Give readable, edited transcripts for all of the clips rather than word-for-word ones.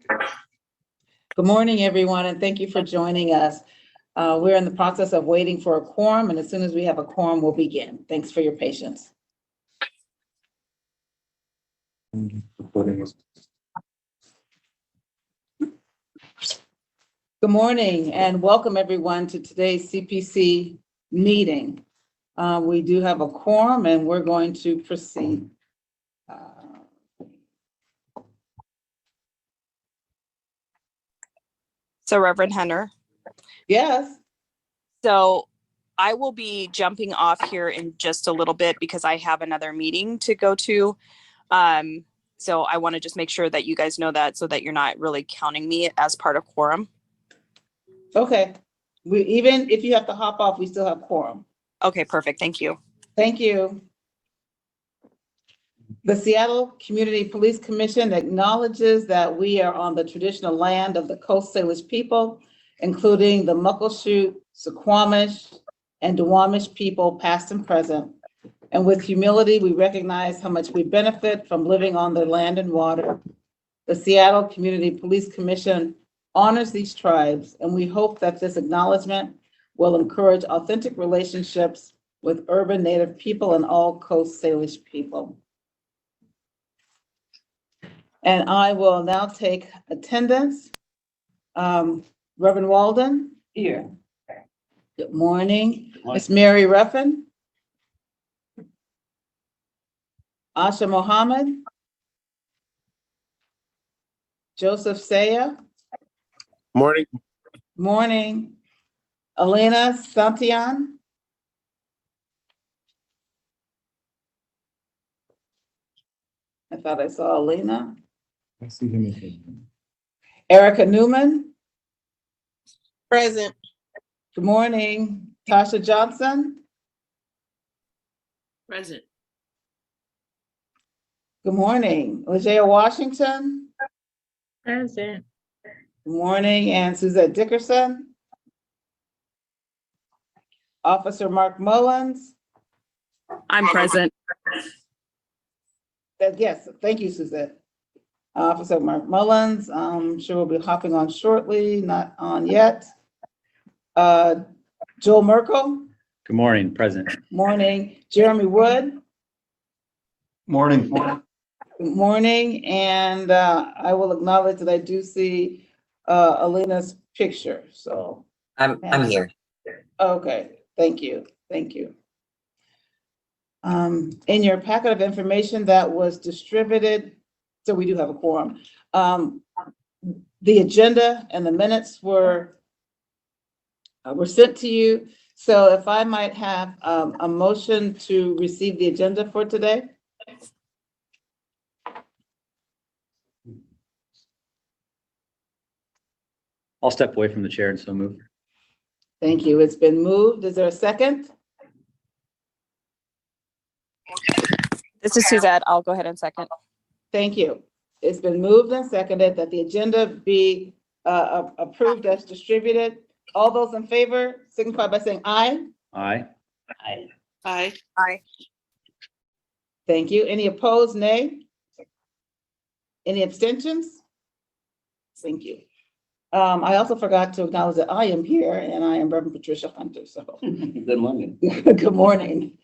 Good morning, everyone, and thank you for joining us. We're in the process of waiting for a quorum, and as soon as we have a quorum, we'll begin. Thanks for your patience. Good morning, and welcome everyone to today's CPC meeting. We do have a quorum, and we're going to proceed. So Reverend Henner. Yes. So I will be jumping off here in just a little bit because I have another meeting to go to. So I want to just make sure that you guys know that so that you're not really counting me as part of quorum. Okay. Even if you have to hop off, we still have quorum. Okay, perfect. Thank you. Thank you. The Seattle Community Police Commission acknowledges that we are on the traditional land of the Coast Salish people, including the Muckleshoot, Suquamish, and Duwamish people, past and present. And with humility, we recognize how much we benefit from living on their land and water. The Seattle Community Police Commission honors these tribes, and we hope that this acknowledgement will encourage authentic relationships with urban Native people and all Coast Salish people. And I will now take attendance. Reverend Walden? Here. Good morning. Miss Mary Ruffin? Asha Mohammed? Joseph Saya? Morning. Morning. Elena Santillan? I thought I saw Elena. I see him again. Erica Newman? Present. Good morning. Tasha Johnson? Present. Good morning. Lejea Washington? Present. Good morning. And Suzette Dickerson? Officer Mark Mullins? I'm present. Yes, thank you, Suzette. Officer Mark Mullins, I'm sure we'll be hopping on shortly, not on yet. Joel Merkel? Good morning, present. Morning. Jeremy Wood? Morning. Good morning, and I will acknowledge that I do see Elena's picture, so. I'm here. Okay, thank you. In your packet of information that was distributed, so we do have a quorum. The agenda and the minutes were sent to you. So if I might have a motion to receive the agenda for today. I'll step away from the chair and so move. Thank you. It's been moved. Is there a second? This is Suzette. I'll go ahead and second. Thank you. It's been moved and seconded that the agenda be approved as distributed. All those in favor signify by saying aye. Aye. Aye. Aye. Aye. Thank you. Any opposed, nay? Any abstentions? Thank you. I also forgot to acknowledge that I am here and I am Reverend Patricia Hunter, so. Good morning. Good morning.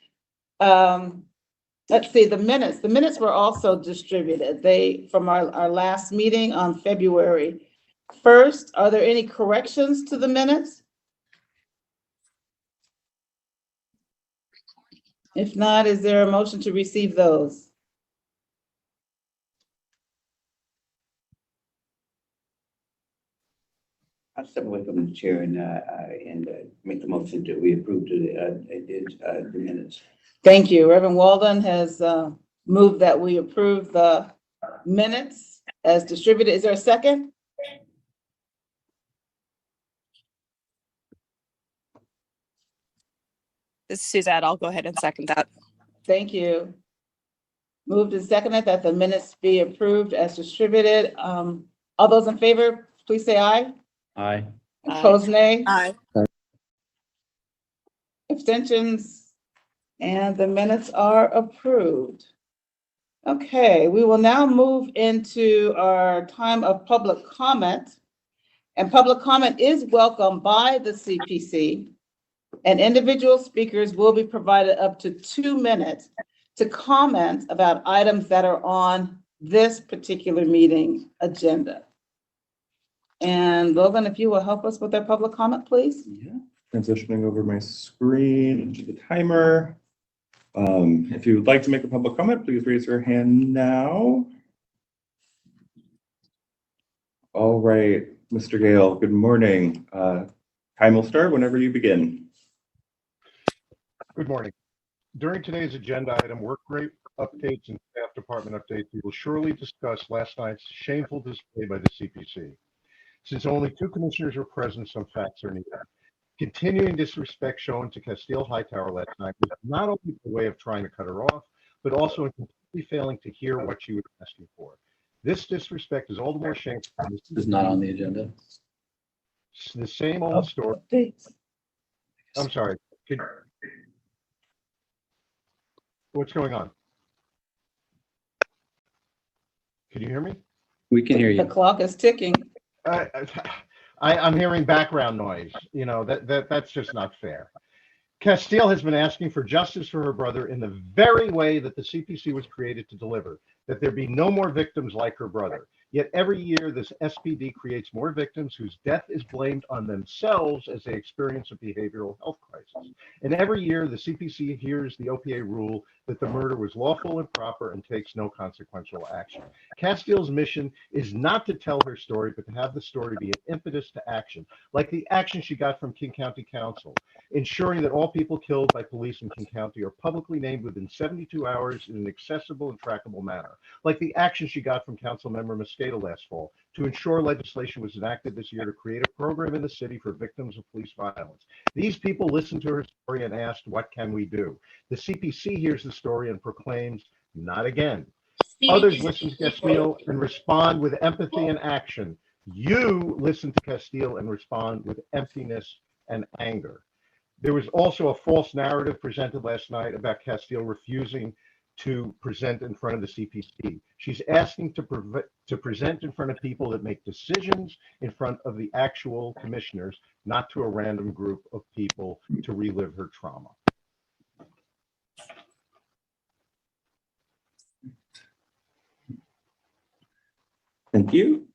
Let's see, the minutes were also distributed. From our last meeting on February 1st. Are there any corrections to the minutes? If not, is there a motion to receive those? I'll step away from the chair and make the motion that we approve the minutes. Thank you. Reverend Walden has moved that we approve the minutes as distributed. Is there a second? This is Suzette. I'll go ahead and second that. Thank you. Moved and seconded that the minutes be approved as distributed. All those in favor, please say aye. Aye. Opposed, nay? Aye. Abstentions? And the minutes are approved. Okay, we will now move into our time of public comment. And public comment is welcomed by the CPC. And individual speakers will be provided up to 2 minutes to comment about items that are on this particular meeting agenda. And Logan, if you will help us with our public comment, please. Yeah, transitioning over my screen to the timer. If you would like to make a public comment, please raise your hand now. All right, Mr. Gale, good morning. Time will start whenever you begin. Good morning. During today's agenda item, work rate updates and staff department updates, we will surely discuss last night's shameful display by the CPC. Since only 2 commissioners were present, some facts are needed. Continuing disrespect shown to Castile Hightower last night was not only a way of trying to cut her off, but also in completely failing to hear what she was asking for. This disrespect is all the more shameful. This is not on the agenda. It's the same old story. I'm sorry. What's going on? Can you hear me? We can hear The you. clock is ticking. I'm hearing background noise. You know, that's just not fair. Castile has been asking for justice for her brother in the very way that the CPC was created to deliver, that there be no more victims like her brother. Yet every year, this SPD creates more victims whose death is blamed on themselves as they experience a behavioral health crisis. And every year, the CPC hears the OPA rule that the murder was lawful and proper and takes no consequential action. Castile's mission is not to tell her story, but to have the story be an impetus to action, like the action she got from King County Council, ensuring that all people killed by police in King County are publicly named within 72 hours in an accessible and trackable manner, like the action she got from Councilmember Mosqueda last fall to ensure legislation was enacted this year to create a program in the city for victims of police violence. These people listened to her story and asked, what can we do? The CPC hears the story and proclaims, not again. Others listen to Castile and respond with empathy and action. You listen to Castile and respond with emptiness and anger. There was also a false narrative presented last night about Castile refusing to present in front of the CPC. She's asking to present in front of people that make decisions in front of the actual commissioners, not to a random group of people to relive her trauma. Thank you.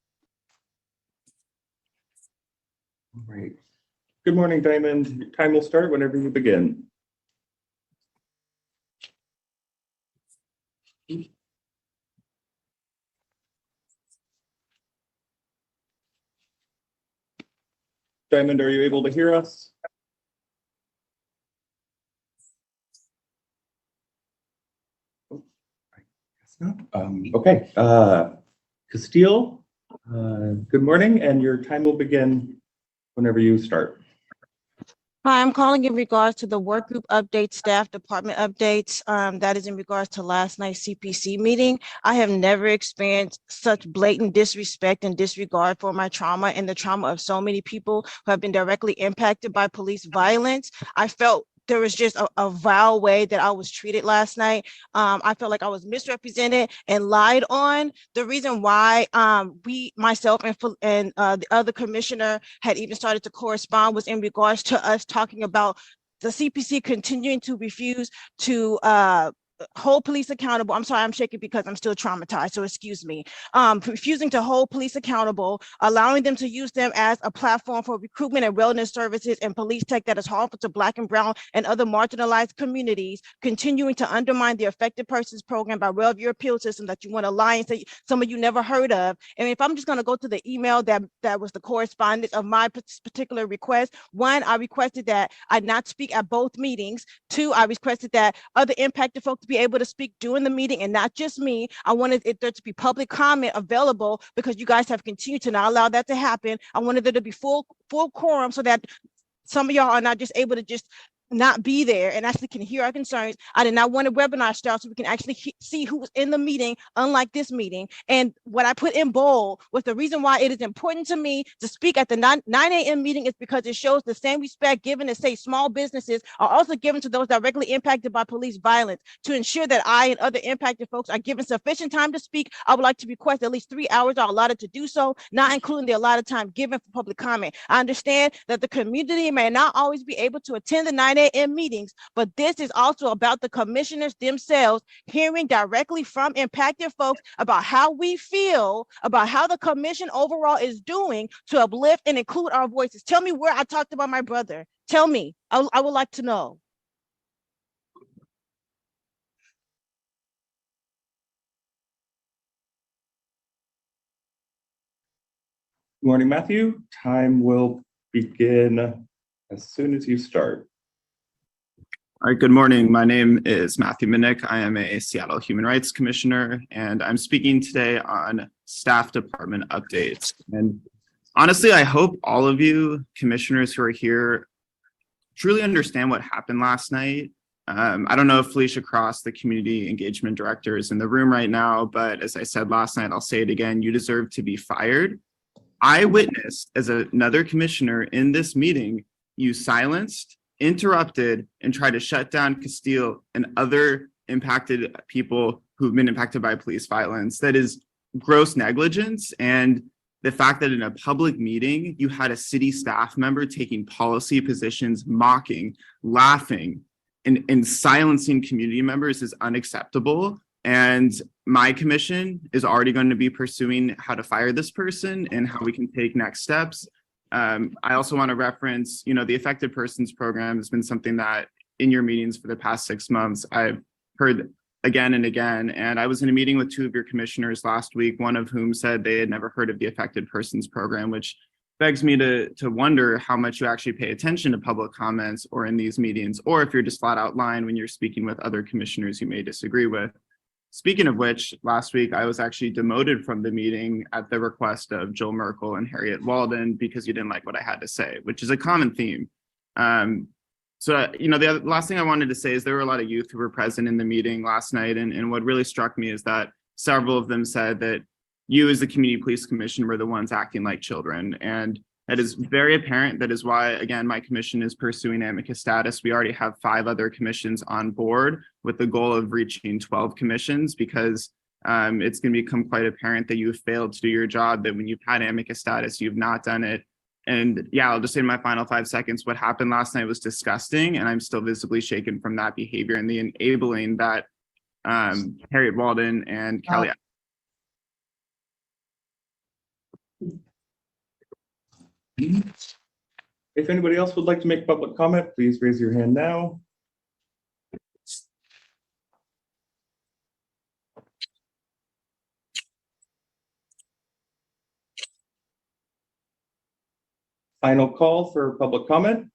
All right. Good morning, Diamond. Your time will start whenever you begin. Diamond, are you able to hear us? Oh, I guess not. Okay. Castile, good morning, and your time will begin whenever you start. Hi, I'm calling in regards to the work group updates, staff department updates. That is in regards to last night's CPC meeting. I have never experienced such blatant disrespect and disregard for my trauma and the trauma of so many people who have been directly impacted by police violence. I felt there was just a vile way that I was treated last night. I felt like I was misrepresented and lied on. The reason why myself and the other commissioner had even started to correspond was in regards to us talking about the CPC continuing to refuse to hold police accountable. I'm sorry, I'm shaking because I'm still traumatized, so excuse me. Refusing to hold police accountable, allowing them to use them as a platform for recruitment and wellness services and police tech that is harmful to Black and Brown and other marginalized communities, continuing to undermine the Affected Persons Program by way of your appeal system that you want to lie and say some of you never heard of. And if I'm just going to go to the email that was the correspondence of my particular request, one, I requested that I not speak at both meetings. Two, I requested that other impacted folks be able to speak during the meeting and not just me. I wanted there to be public comment available because you guys have continued to not allow that to happen. I wanted there to be full quorum so that some of y'all are not just able to just not be there and actually can hear our concerns. I did not want a webinar style so we can actually see who was in the meeting, unlike this meeting. And what I put in bold was the reason why it is important to me to speak at the 9 a.m. meeting is because it shows the same respect given to, say, small businesses are also given to those directly impacted by police violence. To ensure that I and other impacted folks are given sufficient time to speak, I would like to request at least 3 hours are allotted to do so, not including the allotted time given for public comment. I understand that the community may not always be able to attend the 9 a.m. meetings, but this is also about the commissioners themselves hearing directly from impacted folks about how we feel about how the commission overall is doing to uplift and include our voices. Tell me where I talked about my brother. Tell me. I would like to know. Good morning, Matthew. Time will begin as soon as you start. All right, good morning. My name is Matthew Minnick. I am a Seattle Human Rights Commissioner, and I'm speaking today on staff department updates. And honestly, I hope all of you commissioners who are here truly understand what happened last night. I don't know if Felicia Cross, the community engagement director, is in the room right now, but as I said last night, I'll say it again, you deserve to be fired. I witnessed as another commissioner in this meeting, you silenced, interrupted, and tried to shut down Castile and other impacted people who've been impacted by police violence. That is gross negligence. And the fact that in a public meeting, you had a city staff member taking policy positions, mocking, laughing, and silencing community members is unacceptable. And my commission is already going to be pursuing how to fire this person and how we can take next steps. I also want to reference, the Affected Persons Program has been something that in your meetings for the past 6 months, I've heard again and again. And I was in a meeting with 2 of your commissioners last week, one of whom said they had never heard of the Affected Persons Program, which begs me to wonder how much you actually pay attention to public comments or in these meetings, or if you're just flat out lying when you're speaking with other commissioners you may disagree with. Speaking of which, last week I was actually demoted from the meeting at the request of Jill Merkel and Harriet Walden because you didn't like what I had to say, which is a common theme. The last thing I wanted to say is there were a lot of youth who were present in the meeting last night, and what really struck me is that several of them said that you as the Community Police Commission were the ones acting like children, and that is very apparent. That is why, again, my commission is pursuing amicus status. We already have 5 other commissions on board with the goal of reaching 12 commissions because it's going to become quite apparent that you have failed to do your job, that when you've had amicus status, you've not done it. And yeah, I'll just say in my final 5 seconds, what happened last night was disgusting, and I'm still visibly shaken from that behavior and the enabling that Harriet Walden and Kelly. If anybody else would like to make public comment, please raise your hand now. Final call for public comment.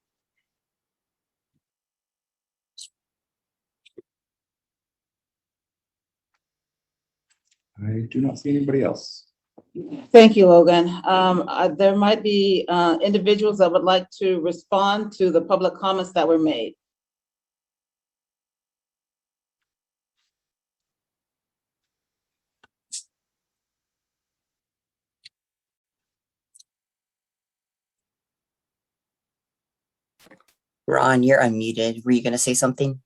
I do not see anybody else. Thank you, Logan. There might be individuals that would like to respond to the public comments that were made. Ron, you're unmuted. Were you going to say something?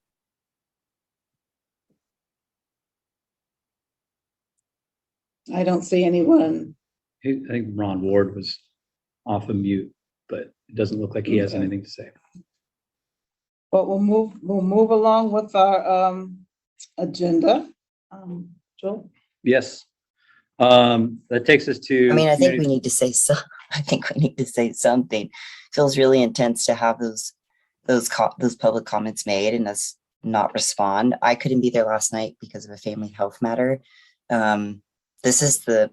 I don't see anyone. I think Ron Ward was off of mute, but it doesn't look like he has anything to say. But we'll move along with our agenda. Joel? Yes. That takes us to. I think we need to say so. I think we need to say something. Feels really intense to have those public comments made and us not respond. I couldn't be there last night because of a family health matter. This is the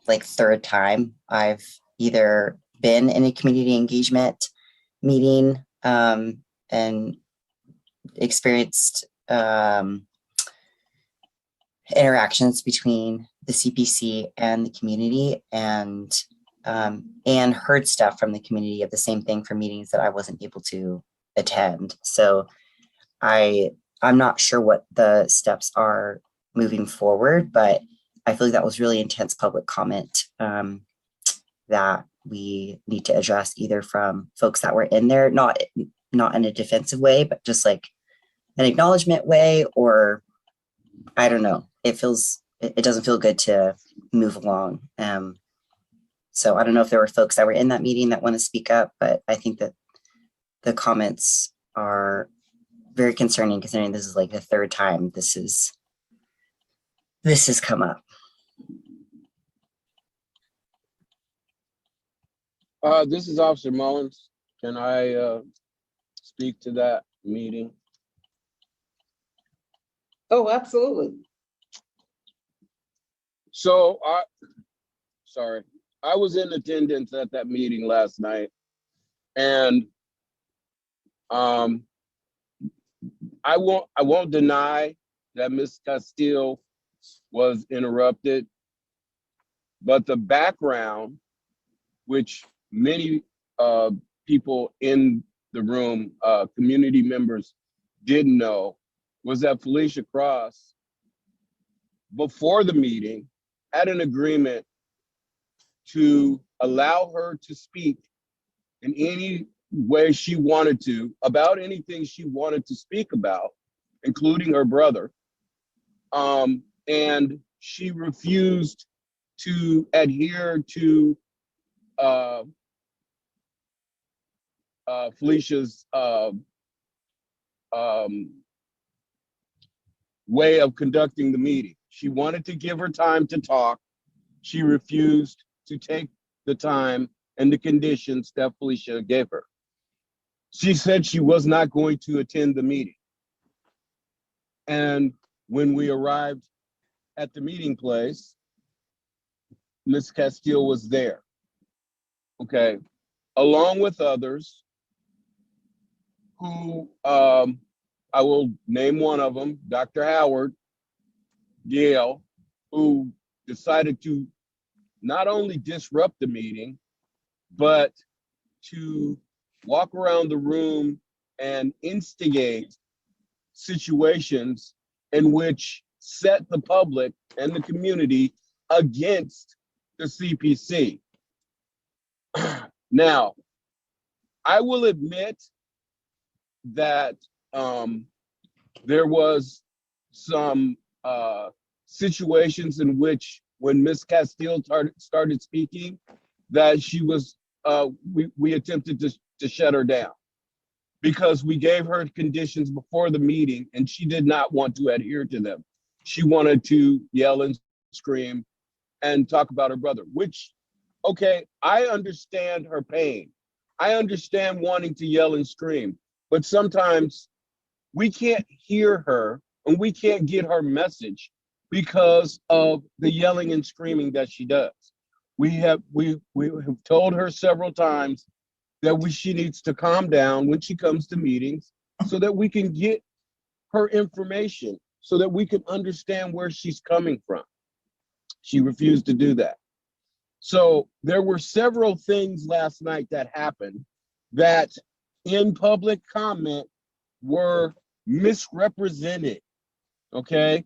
3rd time I've either been in a community engagement meeting and experienced interactions between the CPC and the community and heard stuff from the community of the same thing for meetings that I wasn't able to attend. So I'm not sure what the steps are moving forward, but I feel like that was really intense public comment that we need to address, either from folks that were in there, not in a defensive way, but just like an acknowledgement way, or I don't know. It doesn't feel good to move along. So I don't know if there were folks that were in that meeting that want to speak up, but I think that the comments are very concerning, considering this is like the third time this has come up. This is Officer Mullins. Can I speak to that meeting? Oh, absolutely. So I was in attendance at that meeting last night, and I won't deny that Ms. Castile was interrupted, but the background, which many people in the room, community members, didn't know, was that Felicia Cross, before the meeting, had an agreement to allow her to speak in any way she wanted to, about anything she wanted to speak about, including her brother. And she refused to adhere to Felicia's way of conducting the meeting. She wanted to give her time to talk. She refused to take the time and the conditions that Felicia gave her. She said she was not going to attend the meeting. And when we arrived at the meeting place, Ms. Castile was there, okay, along with others who, I will name one of them, Dr. Howard Yale, who decided to not only disrupt the meeting, but to walk around the room and instigate situations in which set the public and the community against the CPC. Now, I will admit that there was some situations in which, when Ms. Castile started speaking, that she was, we attempted to shut her down, because we gave her conditions before the meeting and she did not want to adhere to them. She wanted to yell and scream and talk about her brother, which, okay, I understand her pain. I understand wanting to yell and scream, but sometimes we can't hear her and we can't get her message because of the yelling and screaming that she does. We have told her several times that she needs to calm down when she comes to meetings, so that we can get her information, so that we can understand where she's coming from. She refused to do that. So there were several things last night that happened that in public comment were misrepresented, okay?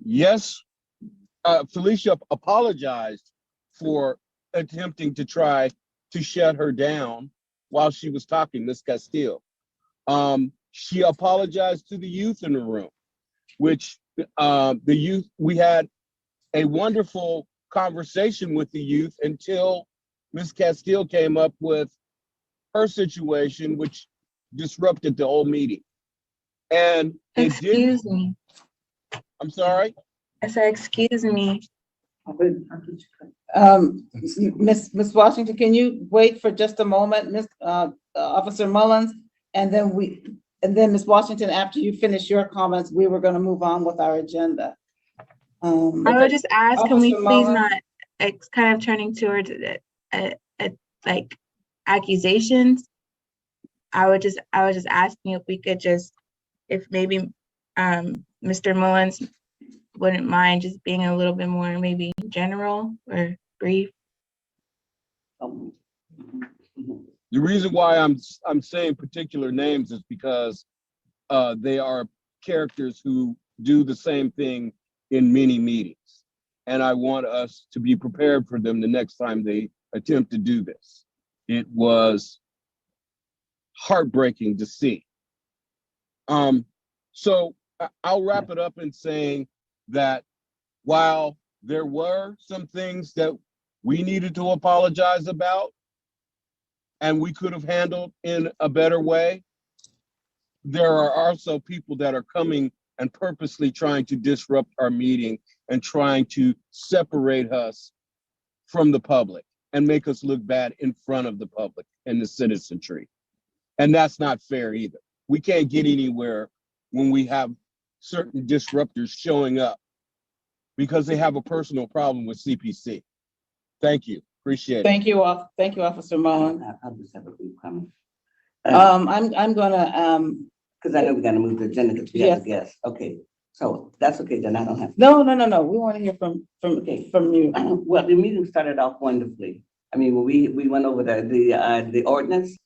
Yes, Felicia apologized for attempting to try to shut her down while she was talking, Ms. Castile. She apologized to the youth in the room, which the youth, we had a wonderful conversation with the youth until Ms. Castile came up with her situation, which disrupted the whole meeting. And Excuse me. I'm sorry? I said, excuse me. Ms. Washington, can you wait for just a moment, Officer Mullins? And then Ms. Washington, after you finish your comments, we were going to move on with our agenda. I would just ask, can we Officer please Mullins? not, it's kind of turning towards like accusations. I was just asking if we could if maybe Mr. Mullins wouldn't mind just being a little bit more maybe general or brief. The reason why I'm saying particular names is because they are characters who do the same thing in many meetings. And I want us to be prepared for them the next time they attempt to do this. It was heartbreaking to see. So I'll wrap it up in saying that while there were some things that we needed to apologize about and we could have handled in a better way, there are also people that are coming and purposely trying to disrupt our meeting and trying to separate us from the public and make us look bad in front of the public and the citizenry. And that's not fair either. We can't get anywhere when we have certain disruptors showing up because they have a personal problem with CPC. Thank you. Appreciate it. Thank you, Officer Mullen. I'll just have a brief comment. I'm gonna, Because I know we gotta move the agenda because we Yes. have a guest. Okay, so that's okay, then I don't have. no, we want to hear from you. Well, the meeting started off wonderfully. I mean, we went over the ordinance,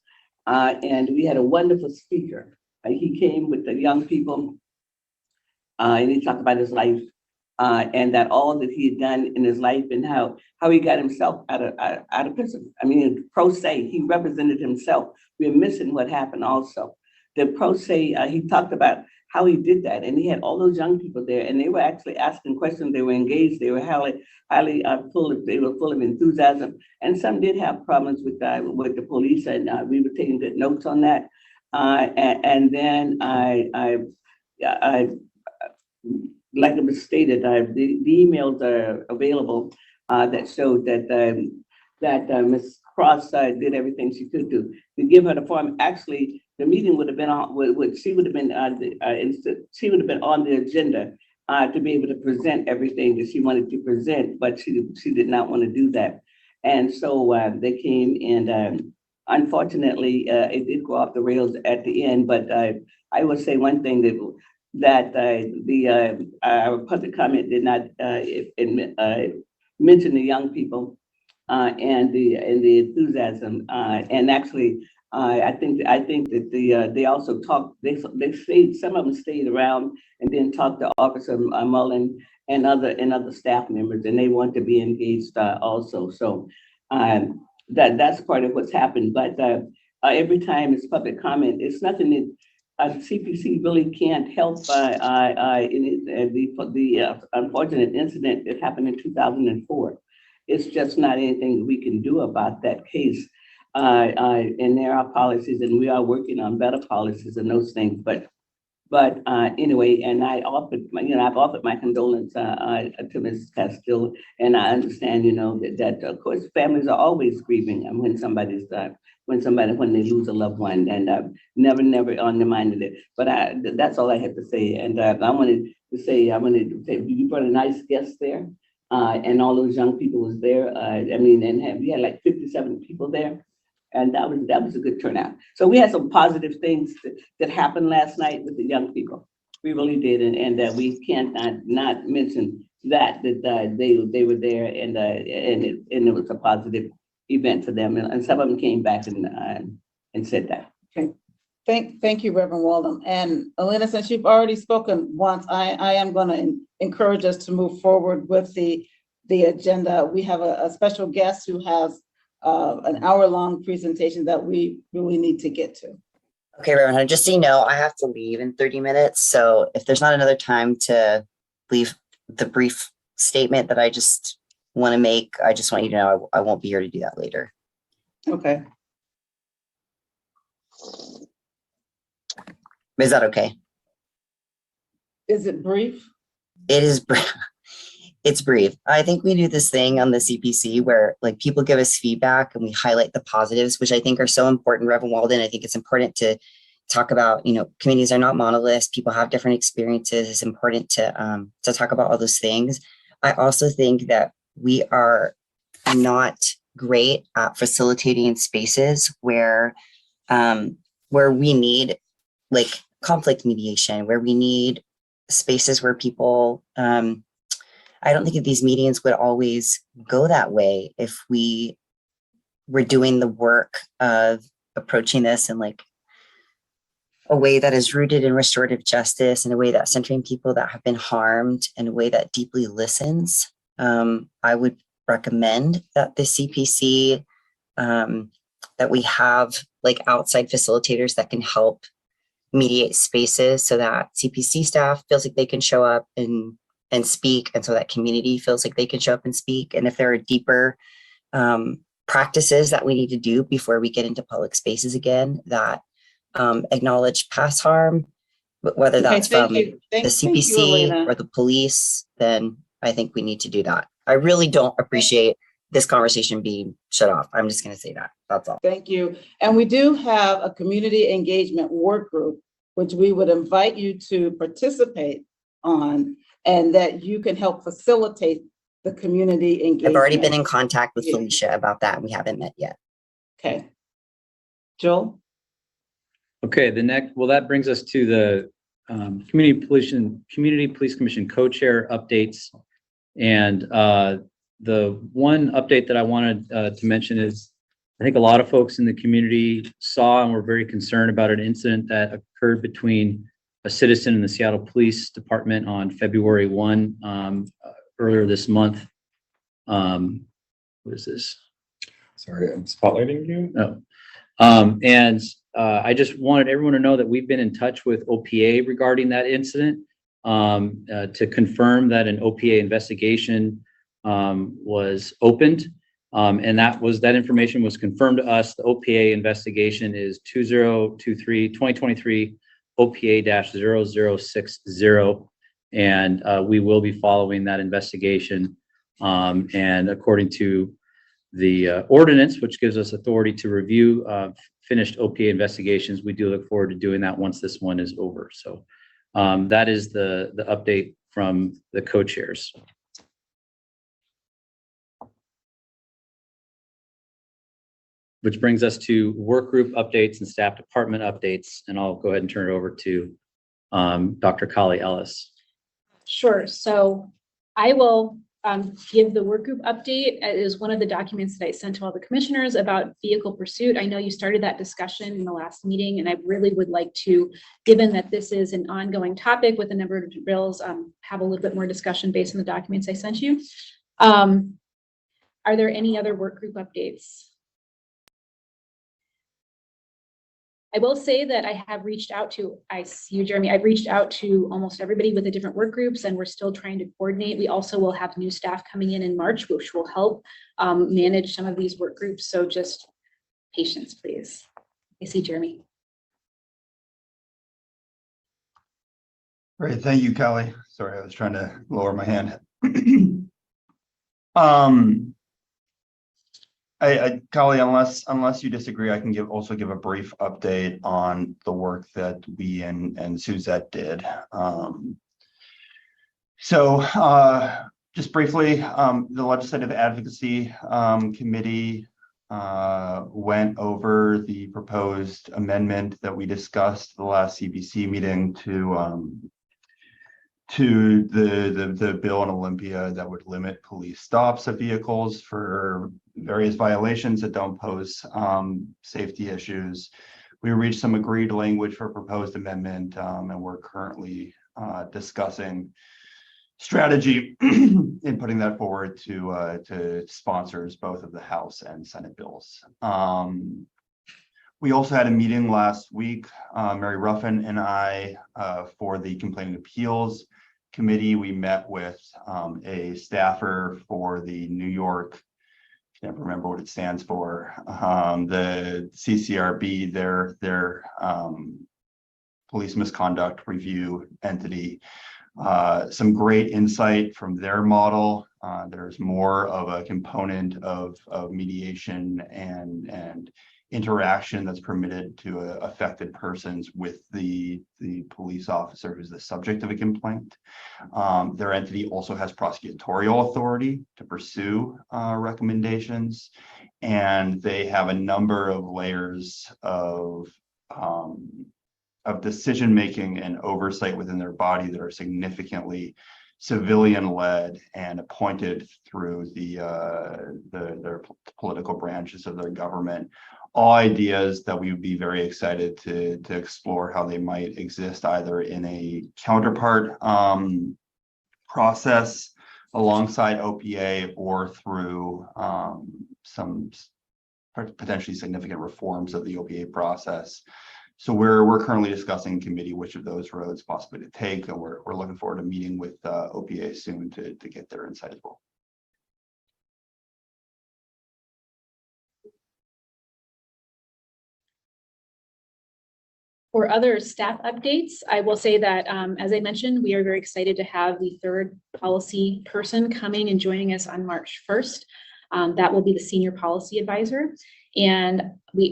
and we had a wonderful speaker. He came with the young people, and he talked about his life, and that all that he had done in his life and how he got himself out of prison. I mean, pro se, he represented himself. We're missing what happened also. The pro se, he talked about how he did that, and he had all those young people there, and they were actually asking questions. They were engaged. They were highly full of enthusiasm, and some did have problems with the police, and we were taking good notes on that. And then I like it was stated, the emails are available that showed that Ms. Cross did everything she could do to give her the form. Actually, the meeting would have been on. She would have been she would have been on the agenda to be able to present everything that she wanted to present, but she did not want to do that. And so they came, and unfortunately, it did go off the rails at the end. But I will say one thing that our public comment did not mention the young people and the enthusiasm, and actually I think that they also talked. They stayed. Some of them stayed around and then talked to Officer Mullen and other staff members, and they want to be engaged also. So that's part of what's happened. But every time it's public comment, it's nothing that CPC really can't help. In the unfortunate incident that happened in 2004, it's just not anything we can do about that case. And there are policies, and we are working on better policies and those things. But anyway, and I've offered my condolence to Mrs. Castile, and I understand, that of course families are always grieving when somebody's when they lose a loved one, and never on the mind of it. But that's all I have to say. And I wanted to say you brought a nice guest there, and all those young people was there. We had like 57 people there. And that was a good turnout. So we had some positive things that happened last night with the young people. We really did, and we can't not mention that they were there, and it was a positive event for them. And some of them came back and said that. Okay. Thank you, Reverend Walden. And Elena, since you've already spoken once, I am going to encourage us to move forward with the agenda. We have a special guest who has an hour-long presentation that we really need to get to. Okay, Reverend, just so you know, I have to leave in 30 minutes. So if there's not another time to leave the brief statement that I just want to make, I just want you to know I won't be here to do that later. Okay. Is that okay? Is it brief? It is brief. It's brief. I think we do this thing on the CPC where like people give us feedback and we highlight the positives, which I think are so important. Reverend Walden, I think it's important to talk about, communities are not monoliths. People have different experiences. It's important to talk about all those things. I also think that we are not great at facilitating spaces where we need like conflict mediation, where we need spaces where people, I don't think that these meetings would always go that way if we were doing the work of approaching this in like a way that is rooted in restorative justice, in a way that's centering people that have been harmed, in a way that deeply listens. I would recommend that the CPC, that we have like outside facilitators that can help mediate spaces so that CPC staff feels like they can show up and speak, and so that community feels like they can show up and speak. And if there are deeper practices that we need to do before we get into public spaces again that acknowledge past harm, whether that's from the CPC or the police, then I think we need to do that. I really don't appreciate this conversation being shut off. I'm just going to say that. That's all. Thank you. And we do have a community engagement work group, which we would invite you to participate on, and that you can help facilitate the community engagement. I've already been in contact with Felicia about that. We haven't met yet. Okay. Joel? Okay, that brings us to the Community Police Commission co-chair updates. And the one update that I wanted to mention is, I think a lot of folks in the community saw and were very concerned about an incident that occurred between a citizen and the Seattle Police Department on February 1, earlier this month. What is this? Sorry, I'm spotlighting you. Oh. And I just wanted everyone to know that we've been in touch with OPA regarding that incident, to confirm that an OPA investigation was opened. And that information was confirmed to us. The OPA investigation is 2023 OPA-0060. And we will be following that investigation. And according to the ordinance, which gives us authority to review finished OPA investigations, we do look forward to doing that once this one is over. So that is the update from the co-chairs. Which brings us to work group updates and staff department updates. And I'll go ahead and turn it over to Dr. Kali Ellis. Sure. So I will give the work group update. It is one of the documents that I sent to all the commissioners about vehicle pursuit. I know you started that discussion in the last meeting, and I really would like to, given that this is an ongoing topic with a number of bills, have a little bit more discussion based on the documents I sent you. Are there any other work group updates? I will say that I have reached out to, I see you, Jeremy, I've reached out to almost everybody with the different work groups, and we're still trying to coordinate. We also will have new staff coming in March, which will help manage some of these work groups. So just patience, please. I see Jeremy. Great, thank you, Kelly. Sorry, I was trying to lower my hand. Kelly, unless you disagree, I can also give a brief update on the work that we and Suzette did. Just briefly, the Legislative Advocacy Committee went over the proposed amendment that we discussed at the last CPC meeting to the bill in Olympia that would limit police stops of vehicles for various violations that don't pose safety issues. We reached some agreed language for proposed amendment, and we're currently discussing strategy in putting that forward to sponsors, both of the House and Senate bills. We also had a meeting last week, Mary Ruffin and I, for the Complaint Appeals Committee. We met with a staffer for the New York, I can't remember what it stands for, the CCRB, their police misconduct review entity. Some great insight from their model. There's more of a component of mediation and interaction that's permitted to affected persons with the police officer who's the subject of a complaint. Their entity also has prosecutorial authority to pursue recommendations, and they have a number of layers of decision-making and oversight within their body that are significantly civilian-led and appointed through their political branches of their government. All ideas that we would be very excited to explore how they might exist either in a counterpart process alongside OPA or through some potentially significant reforms of the OPA process. So we're currently discussing in committee which of those roads possibly to take, and we're looking forward to meeting with OPA soon to get their insight as well. For other staff updates, I will say that, as I mentioned, we are very excited to have the third policy person coming and joining us on March 1st. That will be the senior policy advisor. And we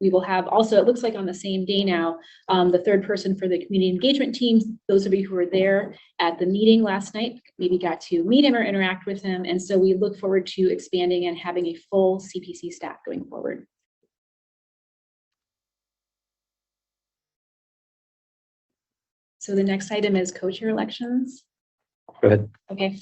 will have also, it looks like on the same day now, the third person for the community engagement teams. Those of you who were there at the meeting last night maybe got to meet him or interact with him. And so we look forward to expanding and having a full CPC staff going forward. So the next item is co-chair elections. Go ahead. Okay.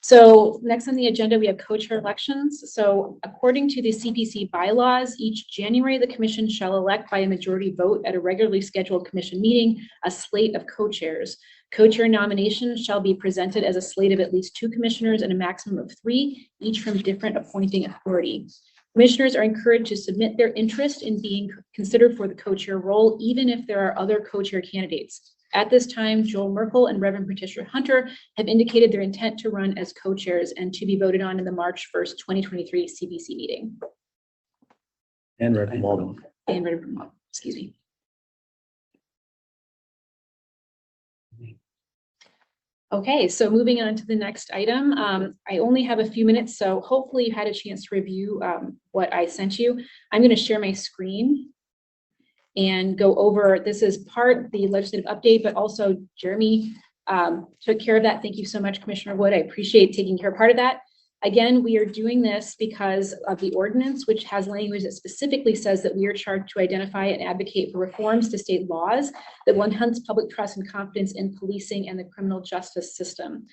So next on the agenda, we have co-chair elections. So according to the CPC bylaws, each January, the commission shall elect by a majority vote at a regularly scheduled commission meeting a slate of co-chairs. Co-chair nominations shall be presented as a slate of at least 2 commissioners and a maximum of 3, each from different appointing authority. Commissioners are encouraged to submit their interest in being considered for the co-chair role, even if there are other co-chair candidates. At this time, Joel Merkel and Reverend Patricia Hunter have indicated their intent to run as co-chairs and to be voted on in the March 1st, 2023 CPC meeting. And Reverend Walden. And Reverend Walden, excuse me. Okay, so moving on to the next item. I only have a few minutes, so hopefully you had a chance to review what I sent you. I'm going to share my screen and go over, this is part of the legislative update, but also Jeremy took care of that. Thank you so much, Commissioner Wood. I appreciate taking care of part of that. Again, we are doing this because of the ordinance, which has language that specifically says that we are charged to identify and advocate for reforms to state laws that will enhance public trust and confidence in policing and the criminal justice system.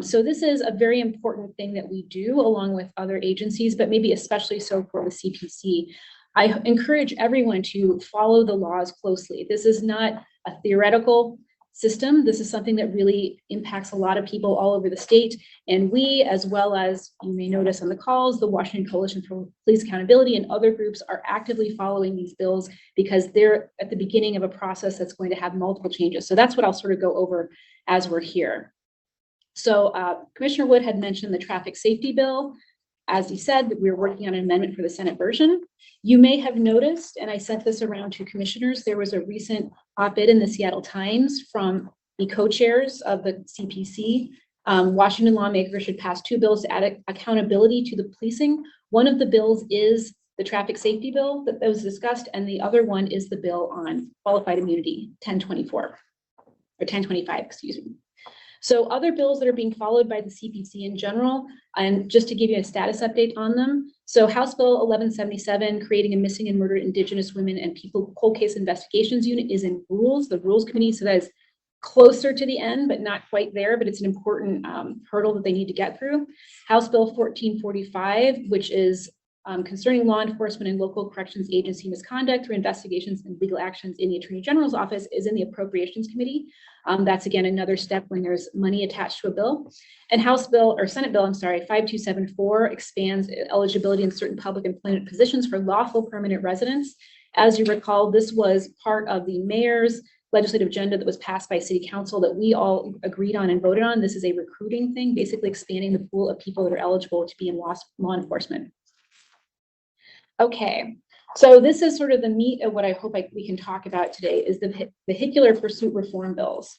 So this is a very important thing that we do along with other agencies, but maybe especially so for the CPC. I encourage everyone to follow the laws closely. This is not a theoretical system. This is something that really impacts a lot of people all over the state. And we, as well as you may notice on the calls, the Washington Coalition for Police Accountability and other groups are actively following these bills because they're at the beginning of a process that's going to have multiple changes. So that's what I'll sort of go over as we're here. So Commissioner Wood had mentioned the traffic safety bill. As he said, that we're working on an amendment for the Senate version. You may have noticed, and I sent this around to commissioners, there was a recent op-ed in the Seattle Times from the co-chairs of the CPC. Washington lawmakers should pass 2 bills to add accountability to the policing. One of the bills is the traffic safety bill that was discussed, and the other one is the bill on qualified immunity, 1024, or 1025, excuse me. So other bills that are being followed by the CPC in general, and just to give you a status update on them. So House Bill 1177, creating a missing and murdered Indigenous women and people cold case investigations unit, is in rules, the Rules Committee. So that is closer to the end, but not quite there, but it's an important hurdle that they need to get through. House Bill 1445, which is concerning law enforcement and local corrections agency misconduct through investigations and legal actions in the Attorney General's office, is in the Appropriations Committee. That's again another step when there's money attached to a bill. And Senate Bill 5274 expands eligibility in certain public employment positions for lawful permanent residents. As you recall, this was part of the mayor's legislative agenda that was passed by City Council that we all agreed on and voted on. This is a recruiting thing, basically expanding the pool of people that are eligible to be in law enforcement. Okay, so this is sort of the meat of what I hope we can talk about today is the vehicular pursuit reform bills.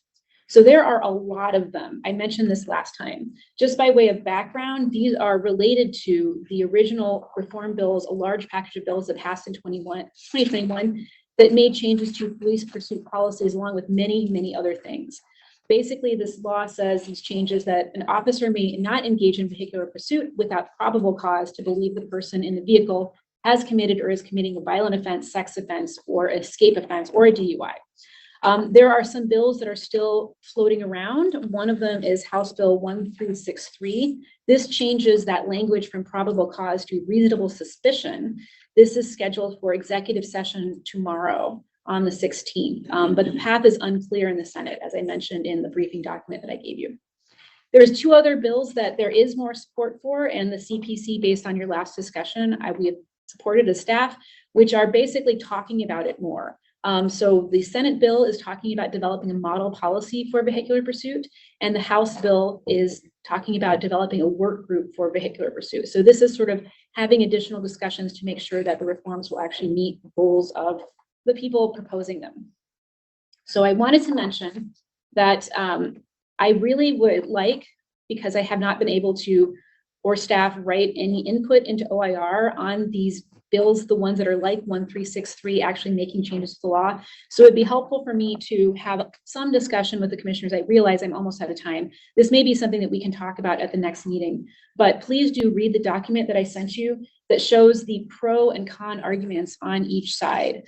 So there are a lot of them. I mentioned this last time. Just by way of background, these are related to the original reform bills, a large package of bills that passed in 2021 that made changes to police pursuit policies along with many, many other things. Basically, this law says these changes that an officer may not engage in vehicular pursuit without probable cause to believe the person in the vehicle has committed or is committing a violent offense, sex offense, or escape offense, or a DUI. There are some bills that are still floating around. One of them is House Bill 1363. This changes that language from probable cause to reasonable suspicion. This is scheduled for executive session tomorrow on the 16th, but the path is unclear in the Senate, as I mentioned in the briefing document that I gave you. There's two other bills that there is more support for, and the CPC, based on your last discussion, we have supported as staff, which are basically talking about it more. So the Senate bill is talking about developing a model policy for vehicular pursuit, and the House bill is talking about developing a work group for vehicular pursuit. So this is sort of having additional discussions to make sure that the reforms will actually meet the goals of the people proposing them. So I wanted to mention that I really would like, because I have not been able to, or staff, write any input into OIR on these bills, the ones that are like 1363, actually making changes to the law. So it'd be helpful for me to have some discussion with the commissioners. I realize I'm almost out of time. This may be something that we can talk about at the next meeting, but please do read the document that I sent you that shows the pro and con arguments on each side.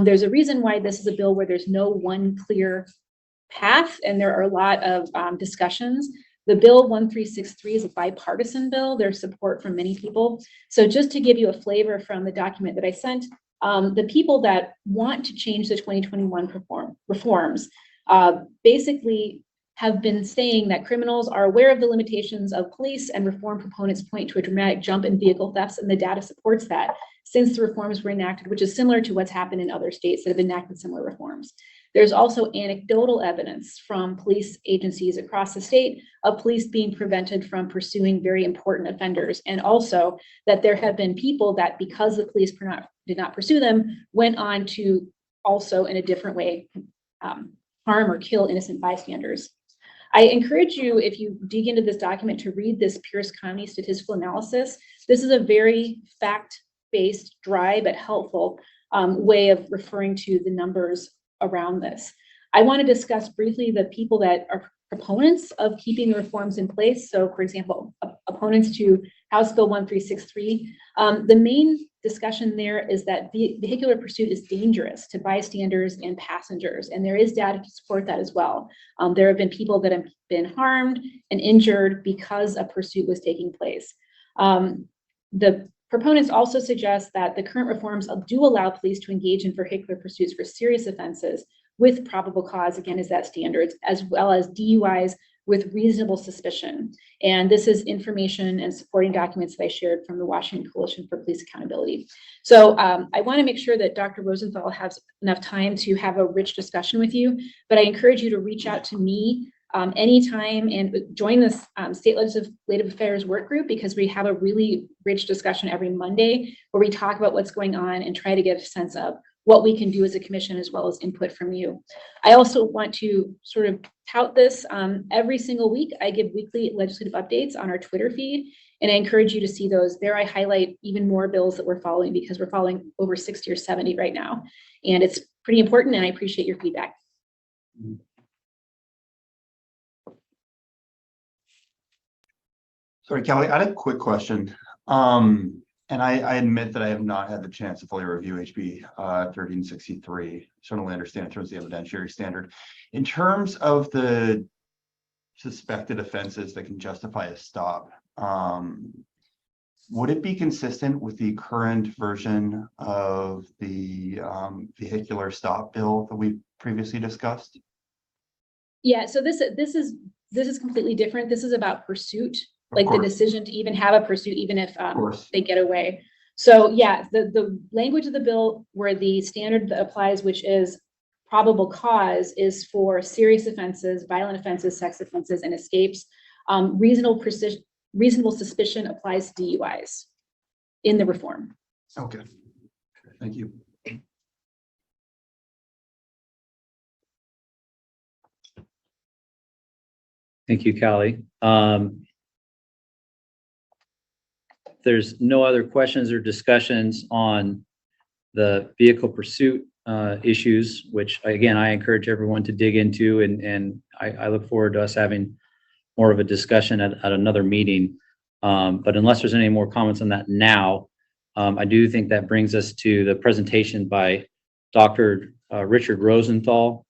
There's a reason why this is a bill where there's no one clear path, and there are a lot of discussions. The bill 1363 is a bipartisan bill. There's support from many people. So just to give you a flavor from the document that I sent, the people that want to change the 2021 reforms basically have been saying that criminals are aware of the limitations of police, and reform proponents point to a dramatic jump in vehicle thefts, and the data supports that since the reforms were enacted, which is similar to what's happened in other states that have enacted similar reforms. There's also anecdotal evidence from police agencies across the state of police being prevented from pursuing very important offenders, and also that there have been people that, because the police did not pursue them, went on to also in a different way harm or kill innocent bystanders. I encourage you, if you dig into this document, to read this Pierce County statistical analysis. This is a very fact-based, dry but helpful way of referring to the numbers around this. I want to discuss briefly the people that are proponents of keeping the reforms in place. So, for example, opponents to House Bill 1363. The main discussion there is that vehicular pursuit is dangerous to bystanders and passengers, and there is data to support that as well. There have been people that have been harmed and injured because a pursuit was taking place. The proponents also suggest that the current reforms do allow police to engage in vehicular pursuits for serious offenses with probable cause, again, is that standards, as well as DUIs with reasonable suspicion. And this is information and supporting documents that I shared from the Washington Coalition for Police Accountability. So I want to make sure that Dr. Rosenthal has enough time to have a rich discussion with you, but I encourage you to reach out to me anytime and join this State Legislative Affairs work group, because we have a really rich discussion every Monday where we talk about what's going on and try to get a sense of what we can do as a commission, as well as input from you. I also want to sort of tout this. Every single week, I give weekly legislative updates on our Twitter feed, and I encourage you to see those. There I highlight even more bills that we're following, because we're following over 60 or 70 right now. And it's pretty important, and I appreciate your feedback. Sorry, Kelly, I had a quick question. And I admit that I have not had the chance to fully review HB 1363. Certainly understand in terms of the evidentiary standard. In terms of the suspected offenses that can justify a stop, would it be consistent with the current version of the vehicular stop bill that we previously discussed? Yeah, so this is completely different. This is about pursuit. Like the decision to even have a pursuit, even if they get away. So yeah, the language of the bill where the standard that applies, which is probable cause, is for serious offenses, violent offenses, sex offenses, and escapes. Reasonable suspicion applies to DUIs in the reform. Okay, thank you. Thank you, Callie. There's no other questions or discussions on the vehicle pursuit issues, which again, I encourage everyone to dig into, and I look forward to us having more of a discussion at another meeting. But unless there's any more comments on that now, I do think that brings us to the presentation by Dr. Richard Rosenthal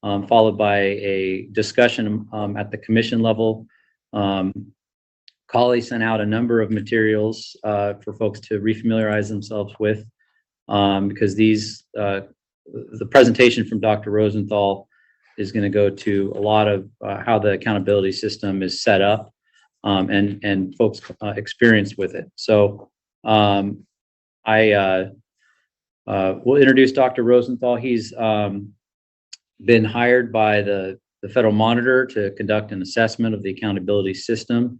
followed by a discussion at the commission level. Colley sent out a number of materials for folks to refamiliarize themselves with, because the presentation from Dr. Rosenthal is going to go to a lot of how the accountability system is set up, and folks' experience with it. So I will introduce Dr. Rosenthal. He's been hired by the Federal Monitor to conduct an assessment of the accountability system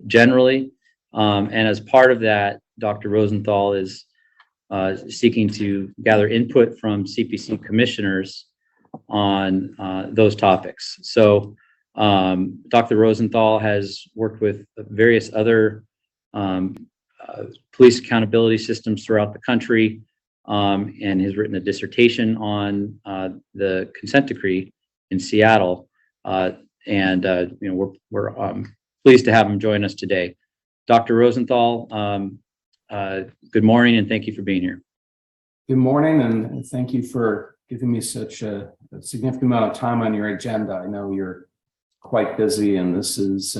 generally. And as part of that, Dr. Rosenthal is seeking to gather input from CPC commissioners on those topics. So Dr. Rosenthal has worked with various other police accountability systems throughout the country, and has written a dissertation on the consent decree in Seattle. We're pleased to have him join us today. Dr. Rosenthal, good morning, and thank you for being here. Good morning, and thank you for giving me such a significant amount of time on your agenda. I know you're quite busy, and this is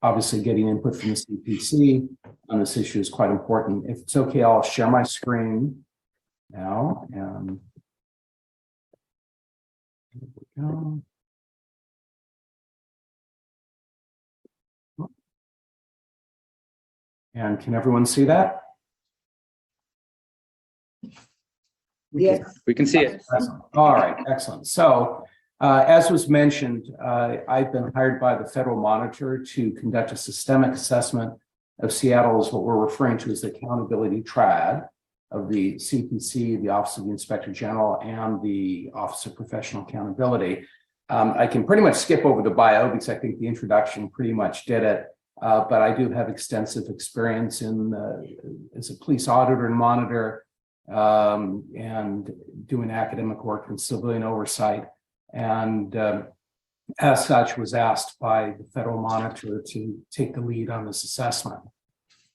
obviously getting input from the CPC on this issue is quite important. If it's okay, I'll share my screen now. And here we go. And can everyone see that? Yes. We can see it. Excellent. All right, excellent. So as was mentioned, I've been hired by the Federal Monitor to conduct a systemic assessment of Seattle as what we're referring to as the accountability triad of the CPC, the Office of the Inspector General, and the Office of Professional Accountability. I can pretty much skip over the bio because I think the introduction pretty much did it. But I do have extensive experience as a police auditor and monitor, and doing academic work and civilian oversight. And as such, was asked by the Federal Monitor to take the lead on this assessment.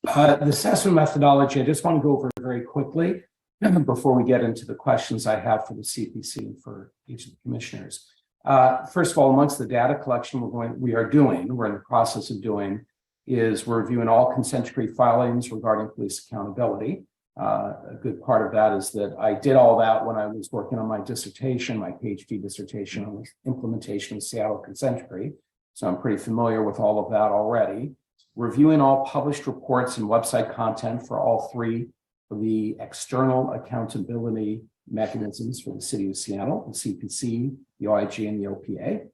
The assessment methodology, I just want to go over very quickly before we get into the questions I have for the CPC and for each of the commissioners. First of all, amongst the data collection we're in the process of doing, is we're reviewing all consent decree filings regarding police accountability. A good part of that is that I did all that when I was working on my dissertation, my PhD dissertation on the implementation of Seattle consent decree. So I'm pretty familiar with all of that already. Reviewing all published reports and website content for all three of the external accountability mechanisms for the city of Seattle, the CPC, the OIG, and the OPA.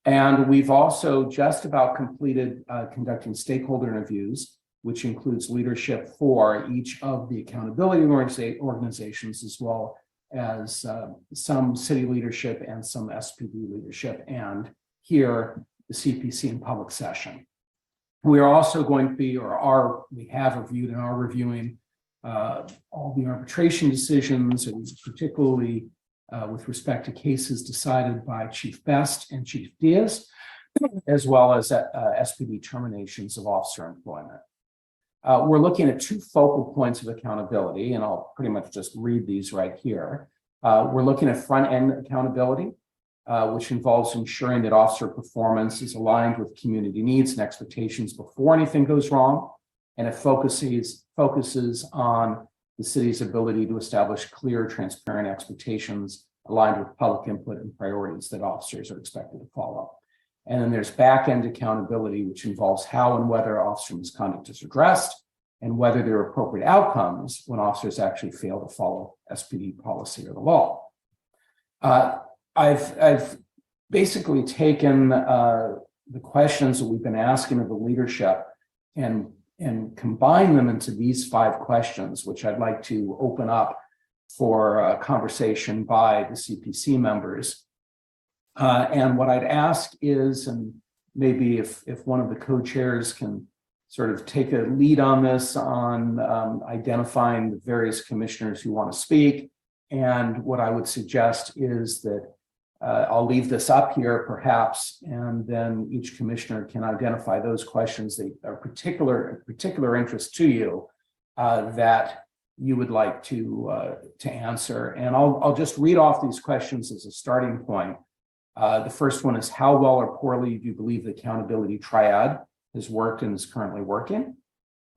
And we've also just about completed conducting stakeholder interviews, which includes leadership for each of the accountability organizations, as well as some city leadership and some SPD leadership, and here the CPC in public session. We are also going to be, we have reviewed and are reviewing all the arbitration decisions, and particularly with respect to cases decided by Chief Best and Chief Diaz, as well as SPD terminations of officer employment. We're looking at two focal points of accountability, and I'll pretty much just read these right here. We're looking at front-end accountability, which involves ensuring that officer performance is aligned with community needs and expectations before anything goes wrong, and it focuses on the city's ability to establish clear, transparent expectations aligned with public input and priorities that officers are expected to follow. And then there's back-end accountability, which involves how and whether officer misconduct is addressed and whether there are appropriate outcomes when officers actually fail to follow SPD policy or the law. I've basically taken the questions that we've been asking of the leadership and combine them into these 5 questions, which I'd like to open up for a conversation by the CPC members. And what I'd ask is, and maybe if one of the co-chairs can sort of take a lead on this, on identifying the various commissioners who want to speak. And what I would suggest is that I'll leave this up here perhaps, and then each commissioner can identify those questions that are particular interest to you that you would like to answer. And I'll just read off these questions as a starting point, The first one is how well or poorly do you believe the accountability triad has worked and is currently working?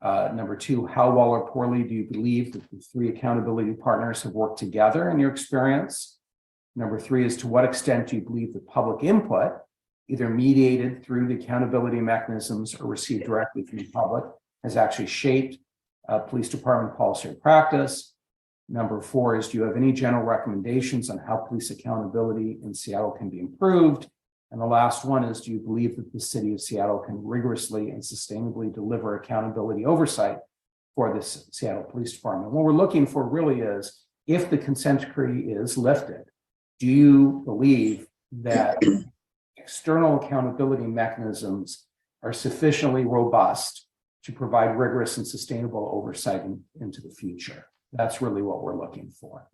Number two, how well or poorly do you believe that the three accountability partners have worked together in your experience? Number three is to what extent do you believe the public input, either mediated through the accountability mechanisms or received directly from the public, has actually shaped police department policy or practice? Number four is, do you have any general recommendations on how police accountability in Seattle can be improved? And the last one is, do you believe that the city of Seattle can rigorously and sustainably deliver accountability oversight for this Seattle Police Department? What we're looking for really is, if the consent decree is lifted, do you believe that external accountability mechanisms are sufficiently robust to provide rigorous and sustainable oversight into the future? That's really what we're looking for.